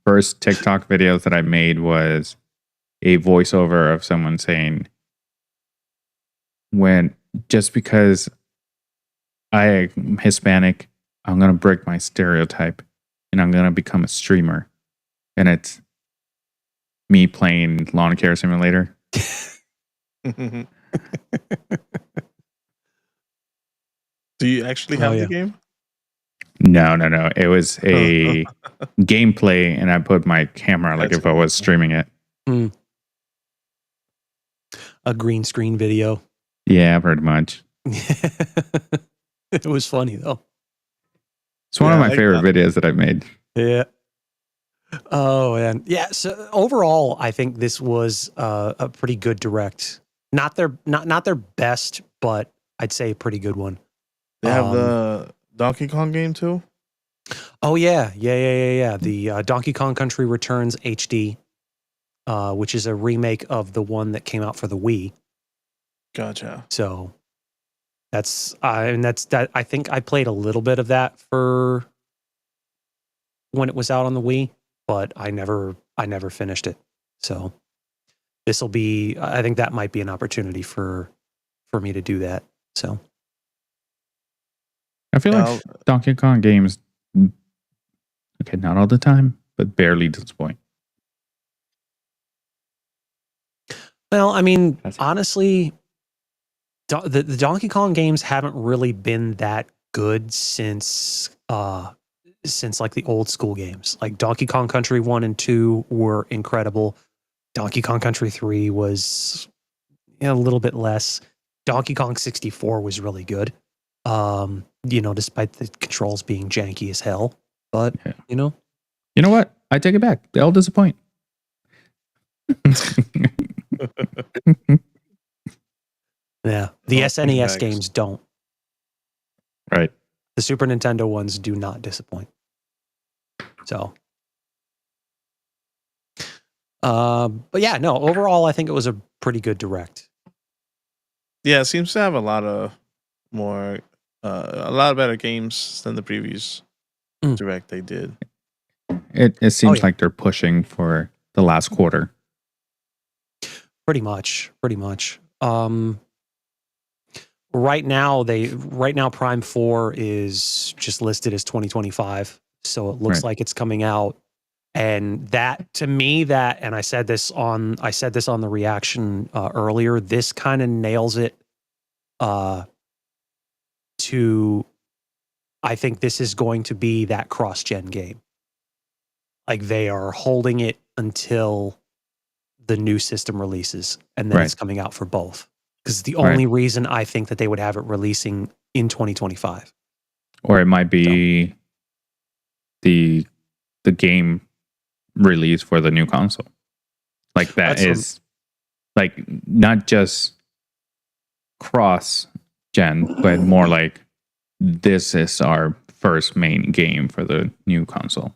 first TikTok videos that I made was a voiceover of someone saying, just because I'm Hispanic, I'm going to break my stereotype and I'm going to become a streamer. And it's me playing lawn care simulator. Do you actually have the game? No. It was a gameplay, and I put my camera like if I was streaming it. A green screen video. Yeah, pretty much. It was funny though. It's one of my favorite videos that I've made. Yeah. Oh, and yeah. So overall, I think this was a pretty good direct. Not their best, but I'd say a pretty good one. They have the Donkey Kong game too. Oh yeah. The Donkey Kong Country Returns HD, which is a remake of the one that came out for the Wii. Gotcha. So that's that. I think I played a little bit of that for when it was out on the Wii, but I never finished it. So this will be, I think that might be an opportunity for me to do that. So I feel like Donkey Kong games, okay, not all the time, but barely disappoint. Well, I mean, honestly, the Donkey Kong games haven't really been that good since like the old school games. Like Donkey Kong Country 1 and 2 were incredible. Donkey Kong Country 3 was a little bit less. Donkey Kong 64 was really good. Despite the controls being janky as hell. But you know what? I take it back. They'll disappoint. Yeah. The SNES games don't. Right. The Super Nintendo ones do not disappoint. So, but yeah, no. Overall, I think it was a pretty good direct. Yeah, it seems to have a lot of more, a lot of better games than the previous direct they did. It seems yeah. like they're pushing for the last quarter. Pretty much. Right now Prime 4 is just listed as 2025, so it looks Right. like it's coming out. And that, to me, and I said this on the reaction earlier, this kind of nails it. To I think this is going to be that cross-gen game. Like, they are holding it until the new system releases, and then it's coming out for both. Because it's the only reason I think that they would have it releasing in 2025. Or it might be the game release for the new console. Like that is like not just cross gen, but more like this is our first main game for the new console.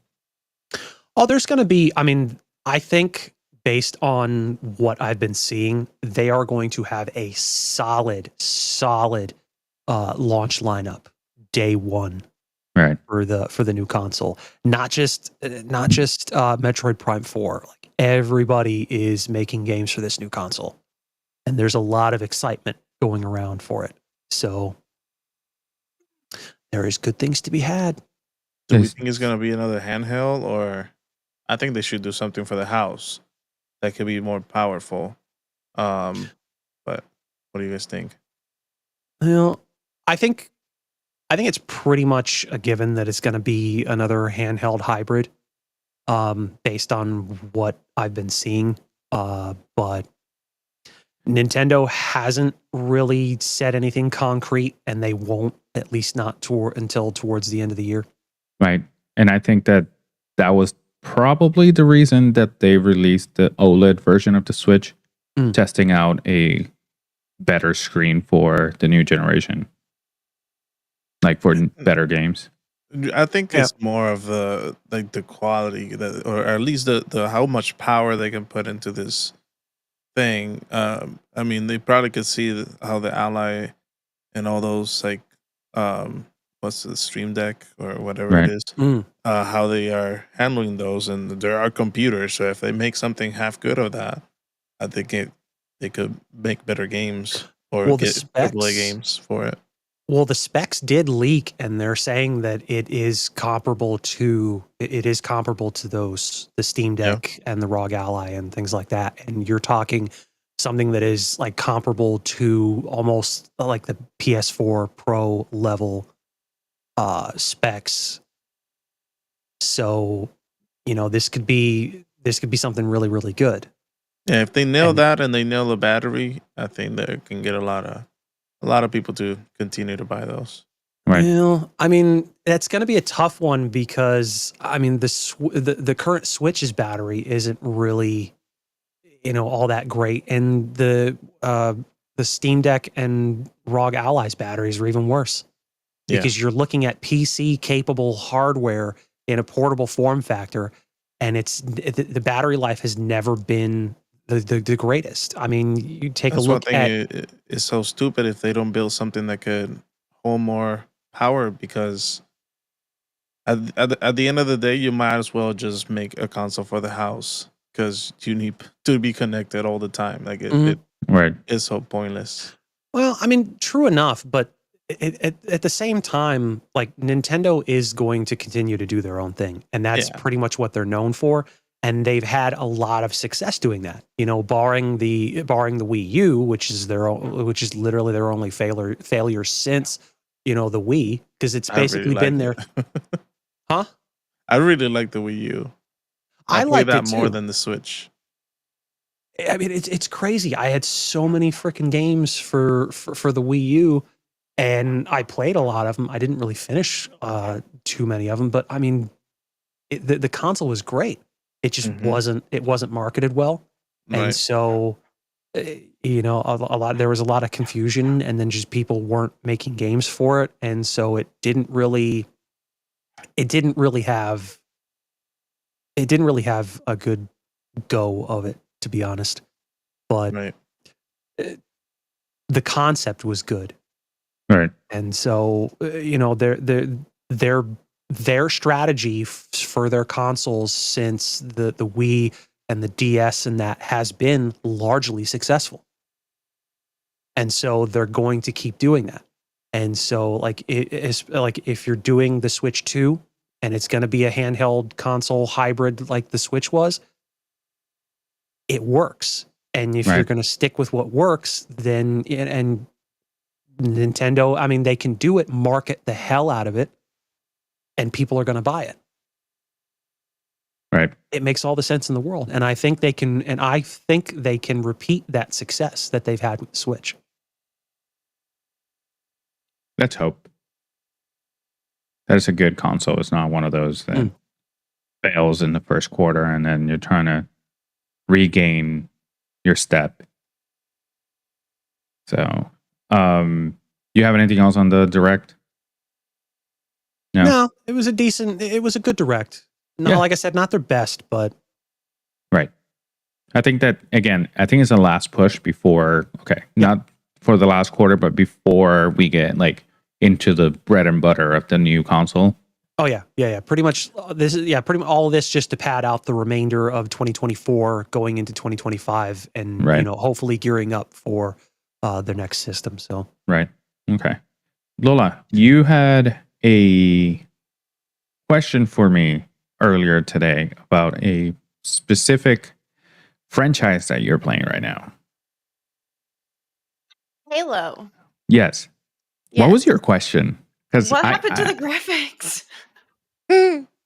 Oh, there's going to be, I mean, I think based on what I've been seeing, they are going to have a solid launch lineup day one. Right. For the new console, not just Metroid Prime 4. Like, everybody is making games for this new console, and there's a lot of excitement going around for it. So there is good things to be had. Do we think it's gonna be another handheld, or I think they should do something for the house that could be more powerful. But what do you guys think? Well, I think it's pretty much a given that it's going to be another handheld hybrid, based on what I've been seeing. But Nintendo hasn't really said anything concrete, and they won't, at least not until towards the end of the year. Right. And I think that was probably the reason that they released the OLED version of the Switch, testing out a better screen for the new generation. Like for better games. I think it's more of the quality that, or at least the how much power they can put into this thing. I mean, they probably could see how the Ally and all those what's the Stream Deck or whatever it is, how they are handling those, and there are computers. So if they make something half good of that, I think they could make better games or get AAA games for it. Well, the specs did leak, and they're saying that it is comparable to those, the Steam Deck and the ROG Ally and things like that. And you're talking something that is like comparable to almost like the PS4 Pro level specs. So, this could be something really, really good. Yeah, if they nail that and they nail the battery, I think they can get a lot of people to continue to buy those. Right. Well, I mean, that's going to be a tough one because, I mean, the current Switch's battery isn't really, all that great, and the Steam Deck and ROG Ally's batteries are even worse because you're looking at PC capable hardware in a portable form factor, and the battery life has never been the greatest. I mean, you take a look at. It's so stupid if they don't build something that could hold more power, because at the end of the day, you might as well just make a console for the house, because you need to be connected all the time. Like it is so pointless. Well, I mean, true enough, but at the same time, like, Nintendo is going to continue to do their own thing, and that's pretty much what they're known for. And they've had a lot of success doing that, barring the Wii U, which is literally their only failure since, the Wii, because it's basically been there. Huh? I really like the Wii U. I like liked that it more too. than the Switch. I mean, it's crazy. I had so many freaking games for the Wii U, and I played a lot of them. I didn't really finish too many of them, but I mean, the console was great. It just wasn't marketed well. And so, you know, a lot. There was a lot of confusion, and then just people weren't making games for it, and so it didn't really have a good go of it, to be honest. But Right. the concept was good. Right. And so, you know, their strategy for their consoles since the Wii and the DS and that has been largely successful. And so they're going to keep doing that. And so, like, it's like if you're doing the Switch 2 and it's going to be a handheld console hybrid like the Switch was, it works. And if you're going to stick with what works, then and Nintendo, I mean, they can do it, market the hell out of it, and people are going to buy it. Right. It makes all the sense in the world. And I think they can repeat that success that they've had with the Switch. Let's hope. That is a good console. It's not one of those that fails in the first quarter and then you're trying to regain your step. So, you have anything else on the Direct? No, it was a good Direct. No, Yeah. like I said, not their best, but Right. I think that, again, it's the last push before, not for the last quarter, but before we get like into the bread and butter of the new console. oh yeah. Pretty much pretty much all of this just to pad out the remainder of 2024 going into 2025 and, you know, hopefully gearing up for their next system. So, right. Okay. Lola, you had a question for me earlier today about a specific franchise that you're playing right now. Halo. Yes. What was your question? Because what happened to the graphics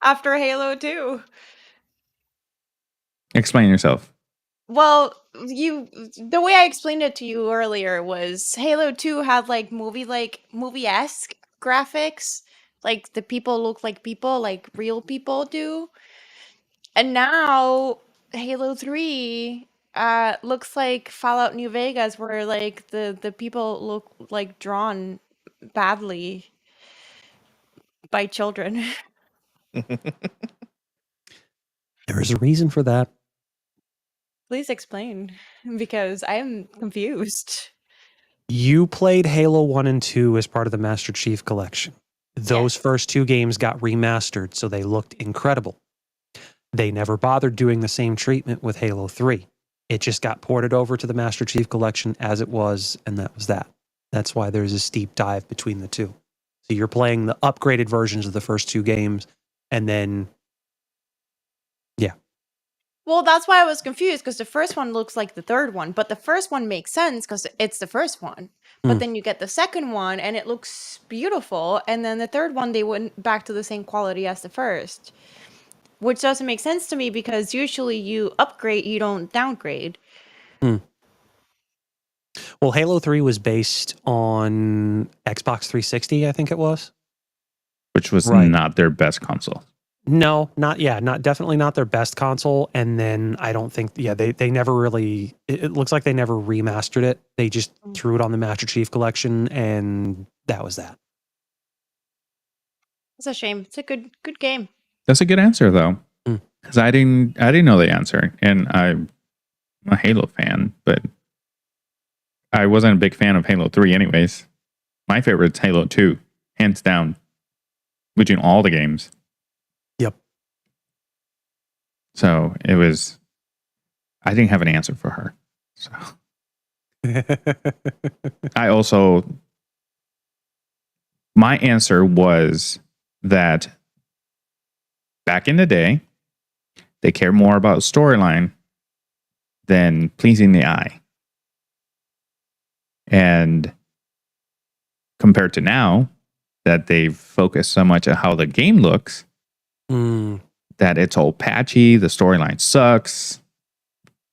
after Halo 2? Explain yourself. Well, the way I explained it to you earlier was Halo 2 had like movie-esque graphics. Like the people look like people, like real people do. And now Halo 3 looks like Fallout New Vegas, where like the people look like drawn badly by children. there is a reason for that. Please explain, because I am confused. You played Halo 1 and 2 as part of the Master Chief Collection. Those first two games got remastered, so they looked incredible. They never bothered doing the same treatment with Halo 3. It just got ported over to the Master Chief Collection as it was, and that was that. That's why there's a steep dive between the two. So you're playing the upgraded versions of the first two games, and then, Well, that's why I was confused, because the first one looks like the third one, but the first one makes sense because it's the first one. But then you get the second one and it looks beautiful, and then the third one they went back to the same quality as the first, which doesn't make sense to me because usually you upgrade, you don't downgrade. Well, Halo 3 was based on Xbox 360, I think it was. Which was not their best console. No, definitely not their best console. And then I don't think, they never really, it looks like they never remastered it. They just threw it on the Master Chief Collection, and that was that. It's a shame. It's a good game. That's a good answer, though, because I didn't know the answer, and I'm a Halo fan, but I wasn't a big fan of Halo 3 anyways. My favorite's Halo 2, hands down, between all the games. Yep. So it was, I didn't have an answer for her. So my answer was that back in the day, they care more about storyline than pleasing the eye. And compared to now, that they've focused so much on how the game looks, that it's all patchy, the storyline sucks,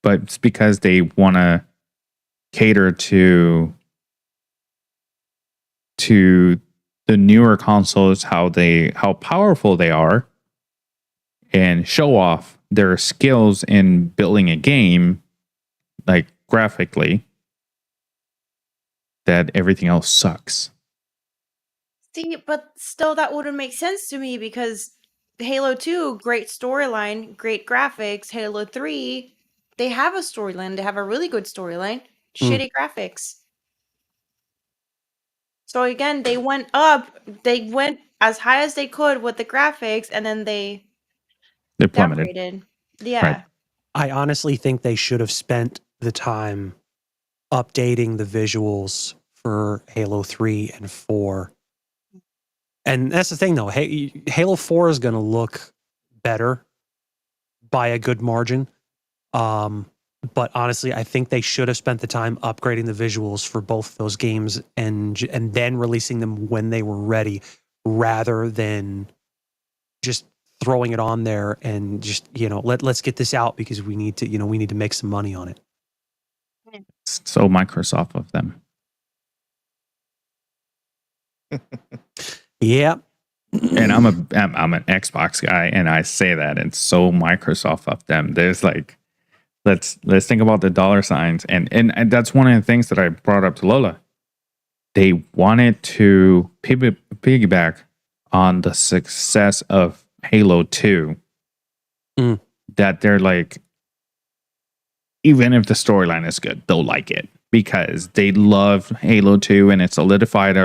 but it's because they want to cater to the newer consoles, how powerful they are, and show off their skills in building a game, like graphically, that everything else sucks. See, but still, that wouldn't make sense to me because Halo 2, great storyline, great graphics. Halo 3, they have a storyline. They have a really good storyline. Shitty graphics. So again, they went up. They went as high as they could with the graphics, and then they plummeted. downgraded. Yeah. Right. I honestly think they should have spent the time updating the visuals for Halo 3 and 4. And that's the thing, though. Halo 4 is going to look better by a good margin. But honestly, I think they should have spent the time upgrading the visuals for both those games and then releasing them when they were ready, rather than just throwing it on there and just, let's get this out because we need to make some money on it. So Microsoft of them. Yeah. And I'm an Xbox guy, and I say that it's so Microsoft of them. There's like, let's think about the dollar signs, and that's one of the things that I brought up to Lola. They wanted to piggyback on the success of Halo 2. That they're like, even if the storyline is good, they'll like it because they love Halo 2 and it solidified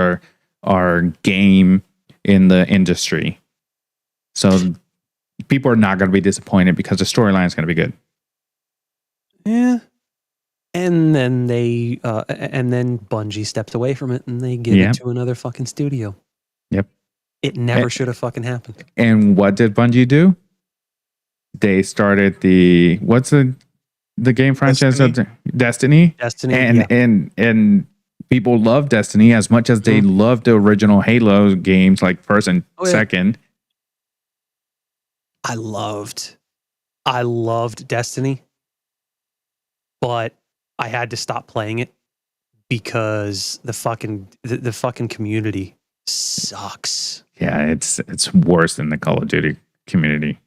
our game in the industry. So people are not going to be disappointed because the storyline is going to be good. Yeah. And then then Bungie stepped away from it and they gave it to another fucking studio. Yep. It never should have fucking happened. And what did Bungie do? They started what's the game franchise? Destiny. And people love Destiny as much as they love the original Halo games, like first and second. I loved Destiny, but I had to stop playing it because the fucking community sucks. Yeah, it's worse than the Call of Duty community.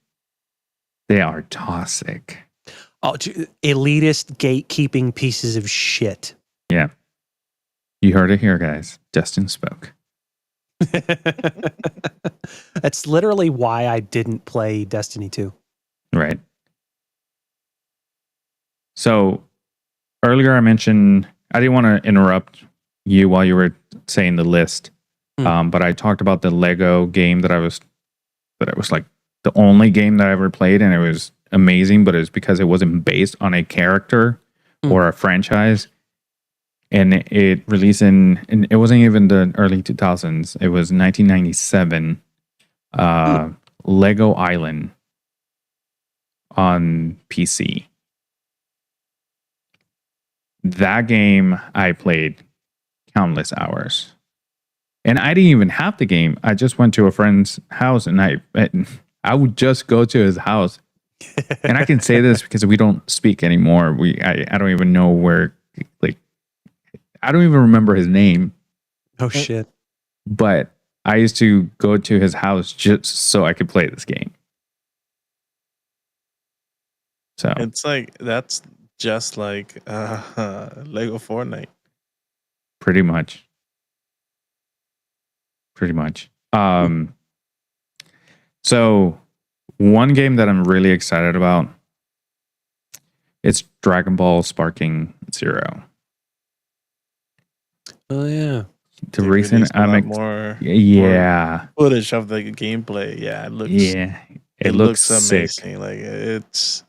They are toxic. Oh, elitist gatekeeping pieces of shit. Yeah. You heard it here, guys. Justin spoke. That's literally why I didn't play Destiny 2. Right. So earlier I mentioned, I didn't want to interrupt you while you were saying the list. But I talked about the Lego game that was like the only game that I ever played, and it was amazing, but it's because it wasn't based on a character or a franchise. And it released and it wasn't even the early 2000s. It was 1997. Lego Island on PC. That game I played countless hours. And I didn't even have the game. I just went to a friend's house and I would just go to his house. And I can say this because we don't speak anymore. I don't even know where, like, I don't even remember his name. Oh shit. But I used to go to his house just so I could play this game. So it's like, that's just like Lego Fortnite. Pretty much. So one game that I'm really excited about, it's Dragon Ball Sparking Zero. Oh yeah. The recent more footage of the gameplay. Yeah, it looks amazing. Sick. Like it's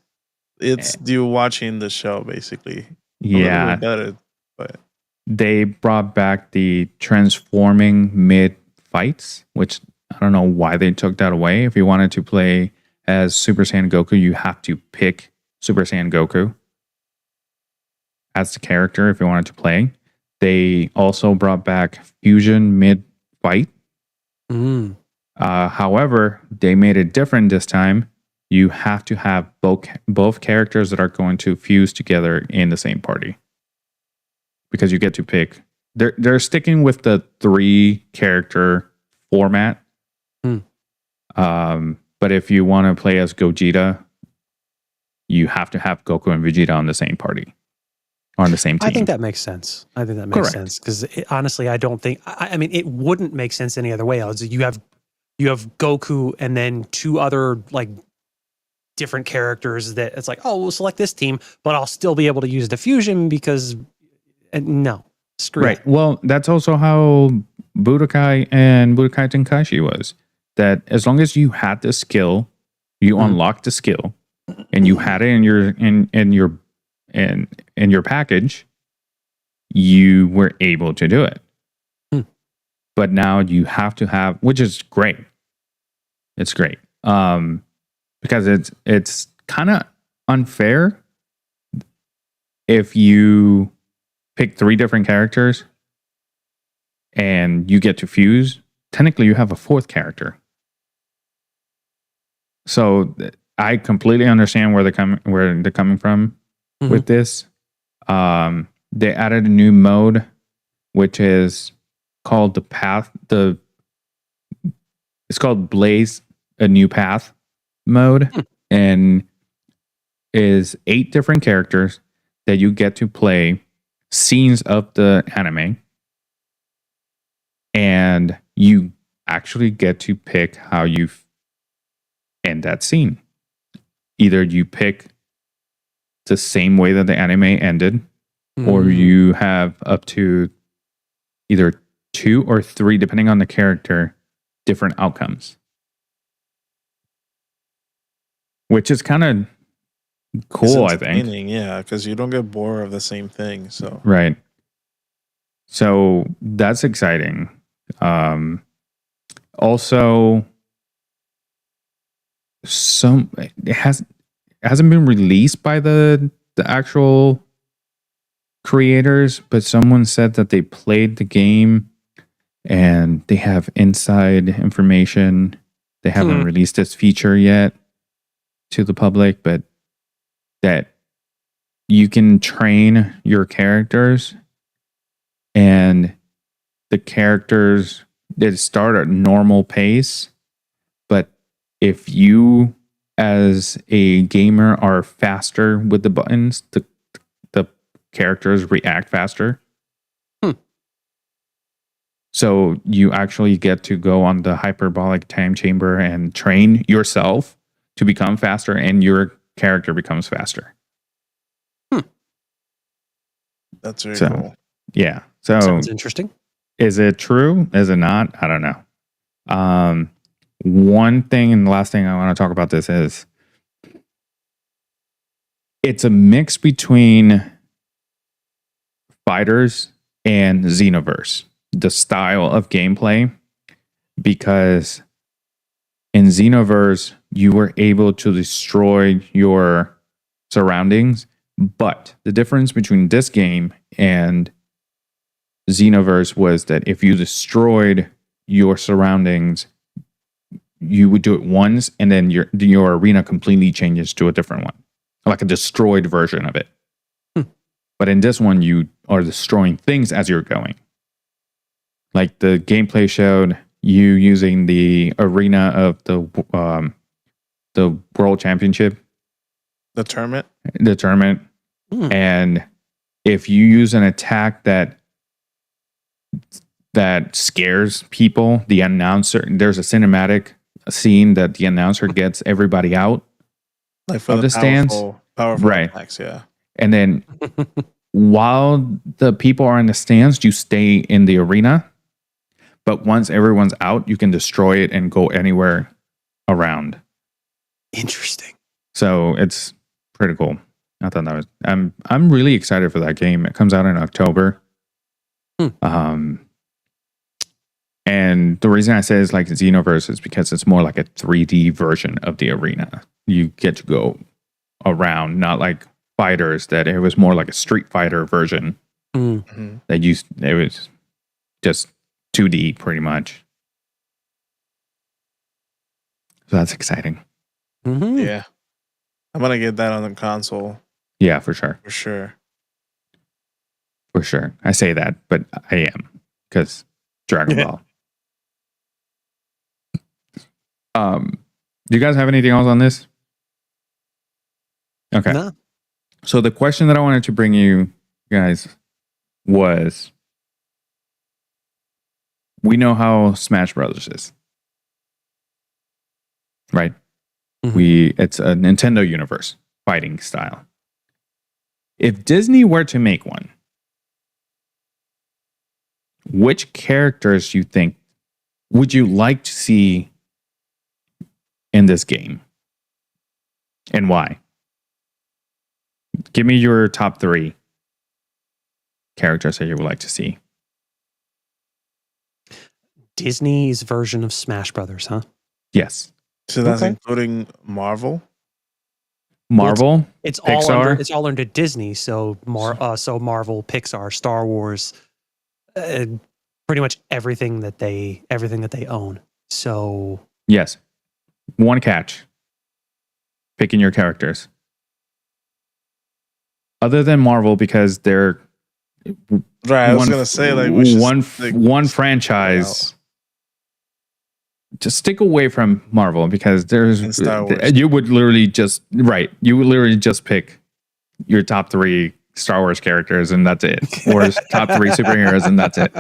you watching the show basically. Yeah, better, but they brought back the transforming mid fights, which I don't know why they took that away. If you wanted to play as Super Saiyan Goku, you have to pick Super Saiyan Goku as the character if you wanted to play. They also brought back fusion mid fight. However, they made it different this time. You have to have both characters that are going to fuse together in the same party, because you get to pick. They're sticking with the 3 character format. But if you want to play as Gogeta, you have to have Goku and Vegeta on the same party. on the same team. I think that makes sense. I think that makes Correct. sense because honestly, I don't think. I mean, it wouldn't make sense any other way. You have Goku and then two other like different characters that it's like, oh, we'll select this team, but I'll still be able to use diffusion because no, screw Right. it. Well, that's also how Budokai and Budokai Tenkaichi was. That as long as you had the skill, you unlocked the skill, and you had it in your package, you were able to do it. But now you have to have, which is great. It's great. Because it's kind of unfair if you pick 3 different characters and you get to fuse. Technically, you have a 4th character. So I completely understand where they're coming from with this. They added a new mode, which is called the path. It's called Blaze a New Path mode, and is 8 different characters that you get to play scenes of the anime, and you actually get to pick how you end that scene. Either you pick the same way that the anime ended, or you have up to either 2 or 3, depending on the character, different outcomes. Which is kind of cool, I think. Yeah, because you don't get bored of the same thing. So Right. So that's exciting. Also, it hasn't been released by the actual creators, but someone said that they played the game and they have inside information. They haven't released this feature yet to the public, but that you can train your characters, and the characters, they start at normal pace, but if you as a gamer are faster with the buttons, the characters react faster. So you actually get to go on the hyperbolic time chamber and train yourself to become faster, and your character becomes faster. that's very cool. Yeah. So Sounds interesting. is it true? Is it not? I don't know. One thing, and the last thing I want to talk about this is it's a mix between fighters and Xenoverse, the style of gameplay, because in Xenoverse you were able to destroy your surroundings, but the difference between this game and Xenoverse was that if you destroyed your surroundings, you would do it once, and then your arena completely changes to a different one, like a destroyed version of it. But in this one, you are destroying things as you're going. Like the gameplay showed you using the arena of the World Championship, The tournament. And if you use an attack that scares people, the announcer, there's a cinematic scene that the announcer gets everybody out Like for of the stands. Powerful Right. attacks, yeah. And then while the people are in the stands, you stay in the arena. But once everyone's out, you can destroy it and go anywhere around. Interesting. So it's pretty cool. I thought that was. I'm really excited for that game. It comes out in October. And the reason I say it's like Xenoverse is because it's more like a 3D version of the arena. You get to go around, not like Fighters, that it was more like a Street Fighter version. That it was just 2D pretty much. So that's exciting. Yeah. I'm gonna get that on the console. Yeah, for sure. For sure. For sure. I say that, but I am, because Dragon Ball. Do you guys have anything else on this? Okay. No. So the question that I wanted to bring you guys, was we know how Smash Brothers is, right? It's a Nintendo universe fighting style. If Disney were to make one, which characters you think would you like to see in this game, and why? Give me your top 3 characters that you would like to see. Disney's version of Smash Brothers, huh? Yes. So that's Okay. including Marvel. Marvel, It's Pixar? all under Disney. So Marvel, Pixar, Star Wars, pretty much everything that they own. So Yes. One catch. Picking your characters. Other than Marvel, because they're Right. I was gonna say like we should one franchise. Just stick away from Marvel because there's And Star Wars. you would literally just pick your top 3 Star Wars characters and that's it, or top 3 superheroes and that's it.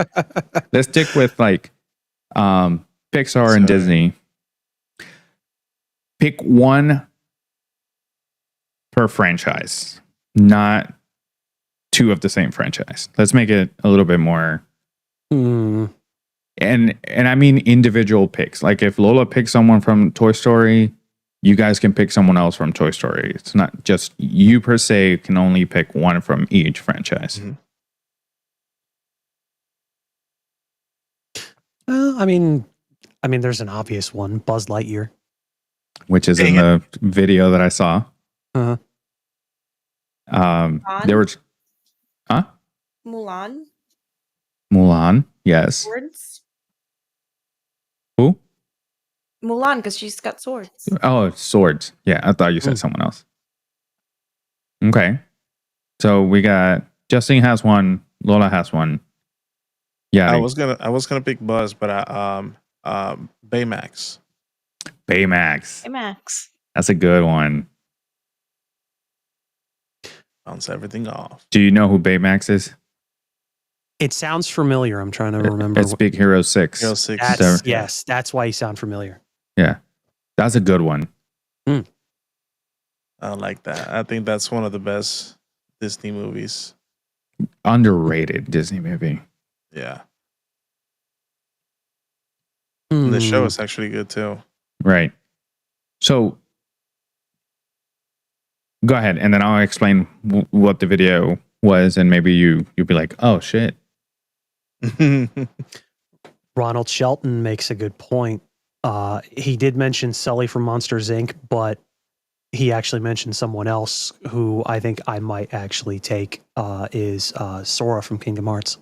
Let's stick with like Pixar and Disney. Pick one per franchise, not 2 of the same franchise. Let's make it a little bit more. And I mean individual picks. Like if Lola picks someone from Toy Story, you guys can pick someone else from Toy Story. It's not just you per se can only pick one from each franchise. I mean, there's an obvious one, Buzz Lightyear. Which is in the video that I saw. Uh-huh. There were Mulan, yes. Swords. Who? Mulan, because she's got swords. Oh, swords. Yeah, I thought you said someone else. Okay. So we got Justine has one, Lola has one. Yeah. I was gonna pick Buzz, but Baymax. Max. That's a good one. Bounce everything off. Do you know who Baymax is? It sounds familiar. I'm trying to remember. It's Big Hero 6. Hero 6. Yes, that's why you sound familiar. Yeah. That's a good one. I like that. I think that's one of the best Disney movies. Underrated Disney movie. Yeah. And the show is actually good too. Right. So go ahead, and then I'll explain what the video was, and maybe you'll be like, "Oh shit." Ronald Shelton makes a good point. He did mention Sully from Monsters Inc., but he actually mentioned someone else who I think I might actually take is Sora from Kingdom Hearts.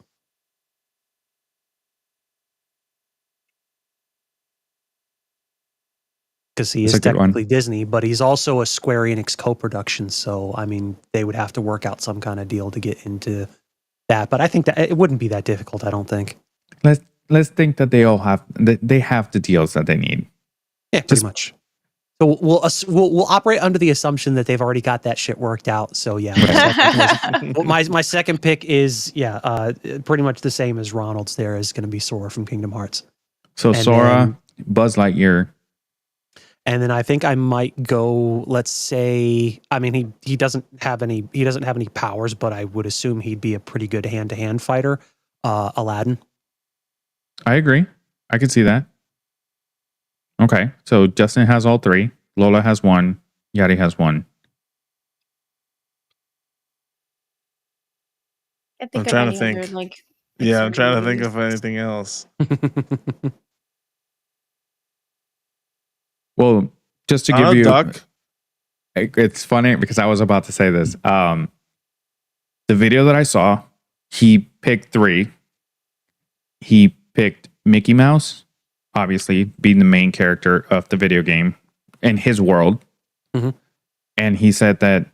Because he is technically Disney, but he's also a Square Enix co-production. So, I mean, they would have to work out some kind of deal to get into that. But I think that it wouldn't be that difficult, I don't think. Let's think that they have the deals that they need. Yeah, pretty much. So we'll operate under the assumption that they've already got that shit worked out. So yeah, my second pick is pretty much the same as Ronald's. There is going to be Sora from Kingdom Hearts. So and Sora, Buzz Lightyear. And then I think I might go, let's say, I mean, he doesn't have any powers, but I would assume he'd be a pretty good hand-to-hand fighter. Aladdin. I agree. I could see that. Okay. So Justin has all 3. Lola has 1. Yadi has 1. I'm trying to think. I'm trying to think of anything else. Well, just to give you, it's funny because I was about to say this. The video that I saw, he picked 3. He picked Mickey Mouse, obviously being the main character of the video game in his world. Mm-hmm. And he said that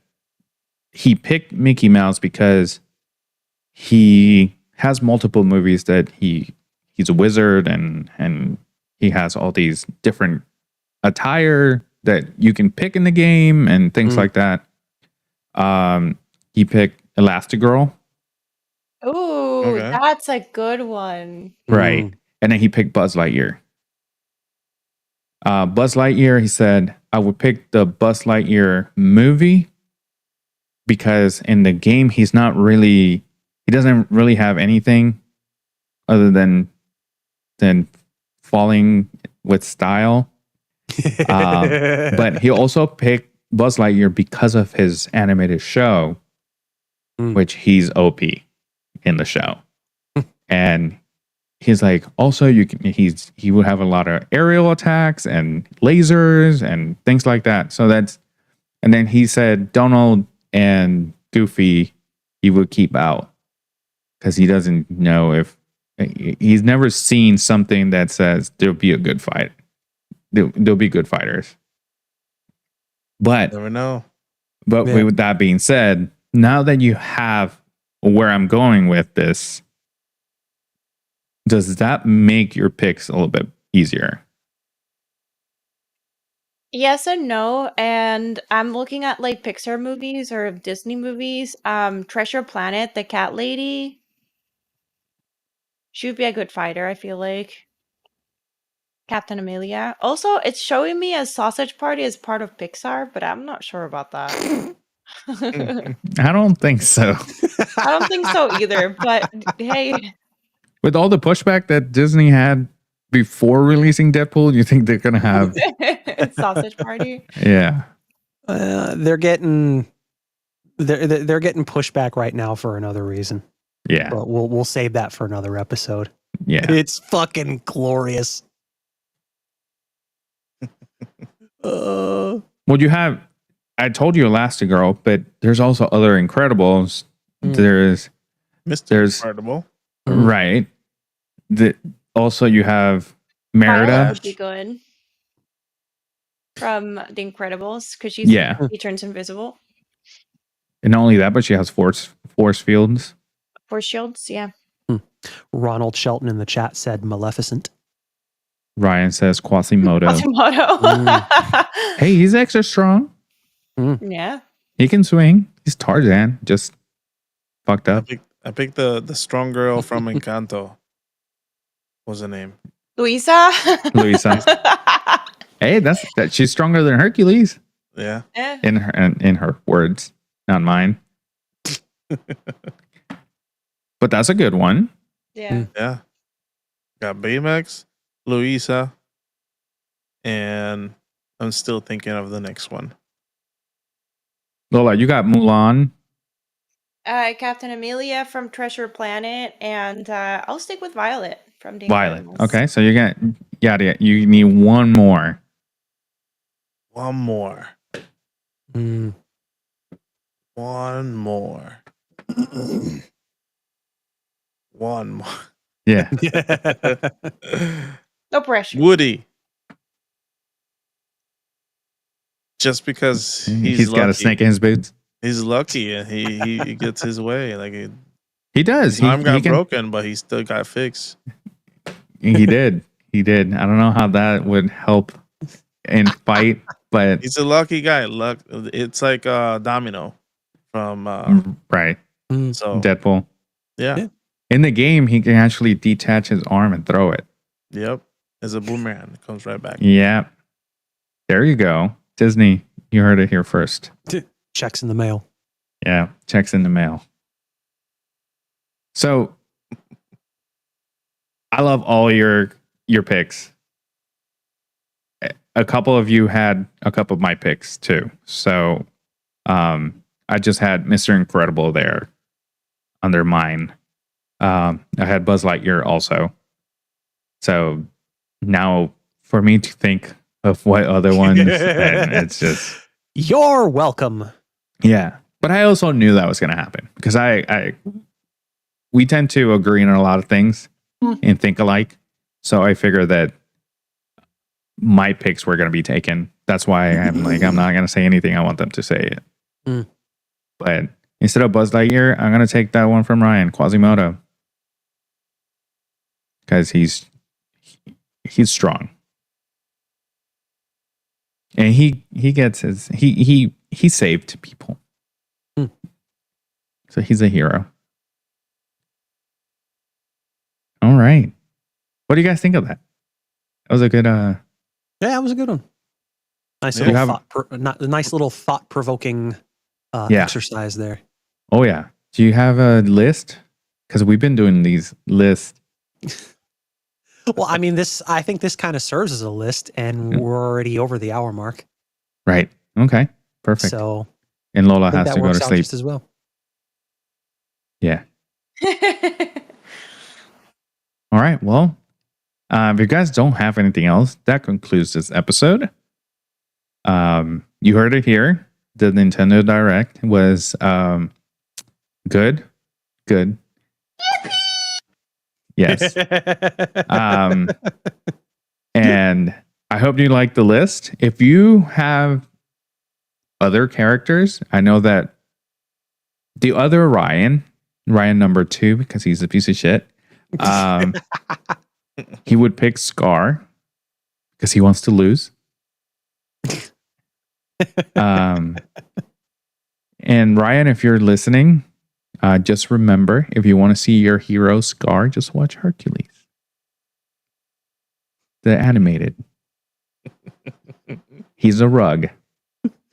he picked Mickey Mouse because he has multiple movies that he's a wizard and he has all these different attire that you can pick in the game and things like that. He picked Elastigirl Ooh, Okay. that's a good one. Right. And then he picked Buzz Lightyear. Buzz Lightyear, he said, I would pick the Buzz Lightyear movie because in the game, he doesn't really have anything other than falling with style. But he also picked Buzz Lightyear because of his animated show, which he's OP in the show. And he's like, also he would have a lot of aerial attacks and lasers and things like that. And then he said Donald and Goofy he would keep out because he doesn't know if he's never seen something that says there'll be a good fight. There'll be good fighters. But Never know. But with that being said, now that you have where I'm going with this, does that make your picks a little bit easier? Yes and no. And I'm looking at like Pixar movies or Disney movies. Treasure Planet, the cat lady. She would be a good fighter, I feel like. Captain Amelia. Also, it's showing me as Sausage Party as part of Pixar, but I'm not sure about that. I don't think so. I don't think so either, but hey. With all the pushback that Disney had before releasing Deadpool, you think they're going to have... Sausage Party? Yeah. They're getting pushback right now for another reason. Yeah. But we'll save that for another episode. Yeah. It's fucking glorious. Well, you have... I told you Elastigirl, but there's also other Incredibles. There's Incredible. Right. Also, you have Merida. Violet would be good. From The Incredibles, because she turns invisible. And not only that, but she has force fields. Force shields, yeah. Ronald Shelton in the chat said Maleficent. Ryan says Quasimodo. Hey, he's extra strong. Yeah. He can swing. He's Tarzan. Just fucked up. I picked the strong girl from Encanto. What's her name? Luisa. Hey, she's stronger than Hercules. Yeah. In her words, not mine. But that's a good one. Yeah. Yeah. Got Baymax, Luisa, and I'm still thinking of the next one. Lola, you got Mulan. Captain Amelia from Treasure Planet, and I'll stick with Violet from The Violet. Incredibles. Okay, so you got Yadi. You need one more. One more. Mm. One more. One more. Yeah. No pressure. Woody. Just because he's got a snake in his boots. He's lucky and he gets his way. Like he does. His arm got broken, but he still got fixed. He did. He did. I don't know how that would help in fight, but he's a lucky guy. It's like Domino from right. So Deadpool. Yeah. In the game, he can actually detach his arm and throw it. Yep. As a boomerang, it comes right back. Yeah. There you go. Disney, you heard it here first. Checks in the mail. Yeah, checks in the mail. So I love all your picks. A couple of you had a couple of my picks too. So I just had Mr. Incredible there under mine. I had Buzz Lightyear also. So now for me to think of what other ones, and it's just... You're welcome. Yeah. But I also knew that was going to happen because we tend to agree on a lot of things and think alike. So I figured that my picks were going to be taken. That's why I'm like, I'm not going to say anything. I want them to say it. But instead of Buzz Lightyear, I'm going to take that one from Ryan, Quasimodo. Because he's strong. And he gets his he saved people. So he's a hero. All right. What do you guys think of that? That was a good. Yeah, that was a good one. Nice Yeah. little You have- nice little thought-provoking Yeah. exercise there. Oh yeah. Do you have a list? Because we've been doing these lists. Well, I mean, I think this kind of serves as a list, and Yeah. we're already over the hour mark. Right. Okay. Perfect. So And Lola I think has that to go works to out sleep. just as well. Yeah. All right. Well, if you guys don't have anything else, that concludes this episode. You heard it here. The Nintendo Direct was good. Good. Yes. And I hope you like the list. If you have other characters, I know that the other Ryan number 2, because he's a piece of shit, he would pick Scar because he wants to lose. And Ryan, if you're listening, just remember, if you want to see your hero Scar, just watch Hercules, the animated. He's a rug.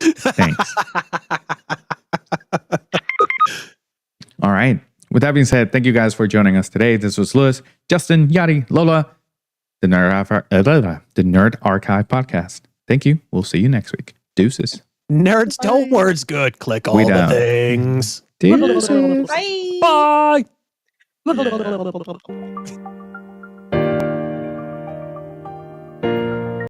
Thanks. All right. With that being said, thank you guys for joining us today. This was Lewis, Justin, Yadi, Lola, the Nerd Archive podcast. Thank you. We'll see you next week. Deuces. Nerds don't words good. Click all We the don't. things. Deuces. Bye. Bye.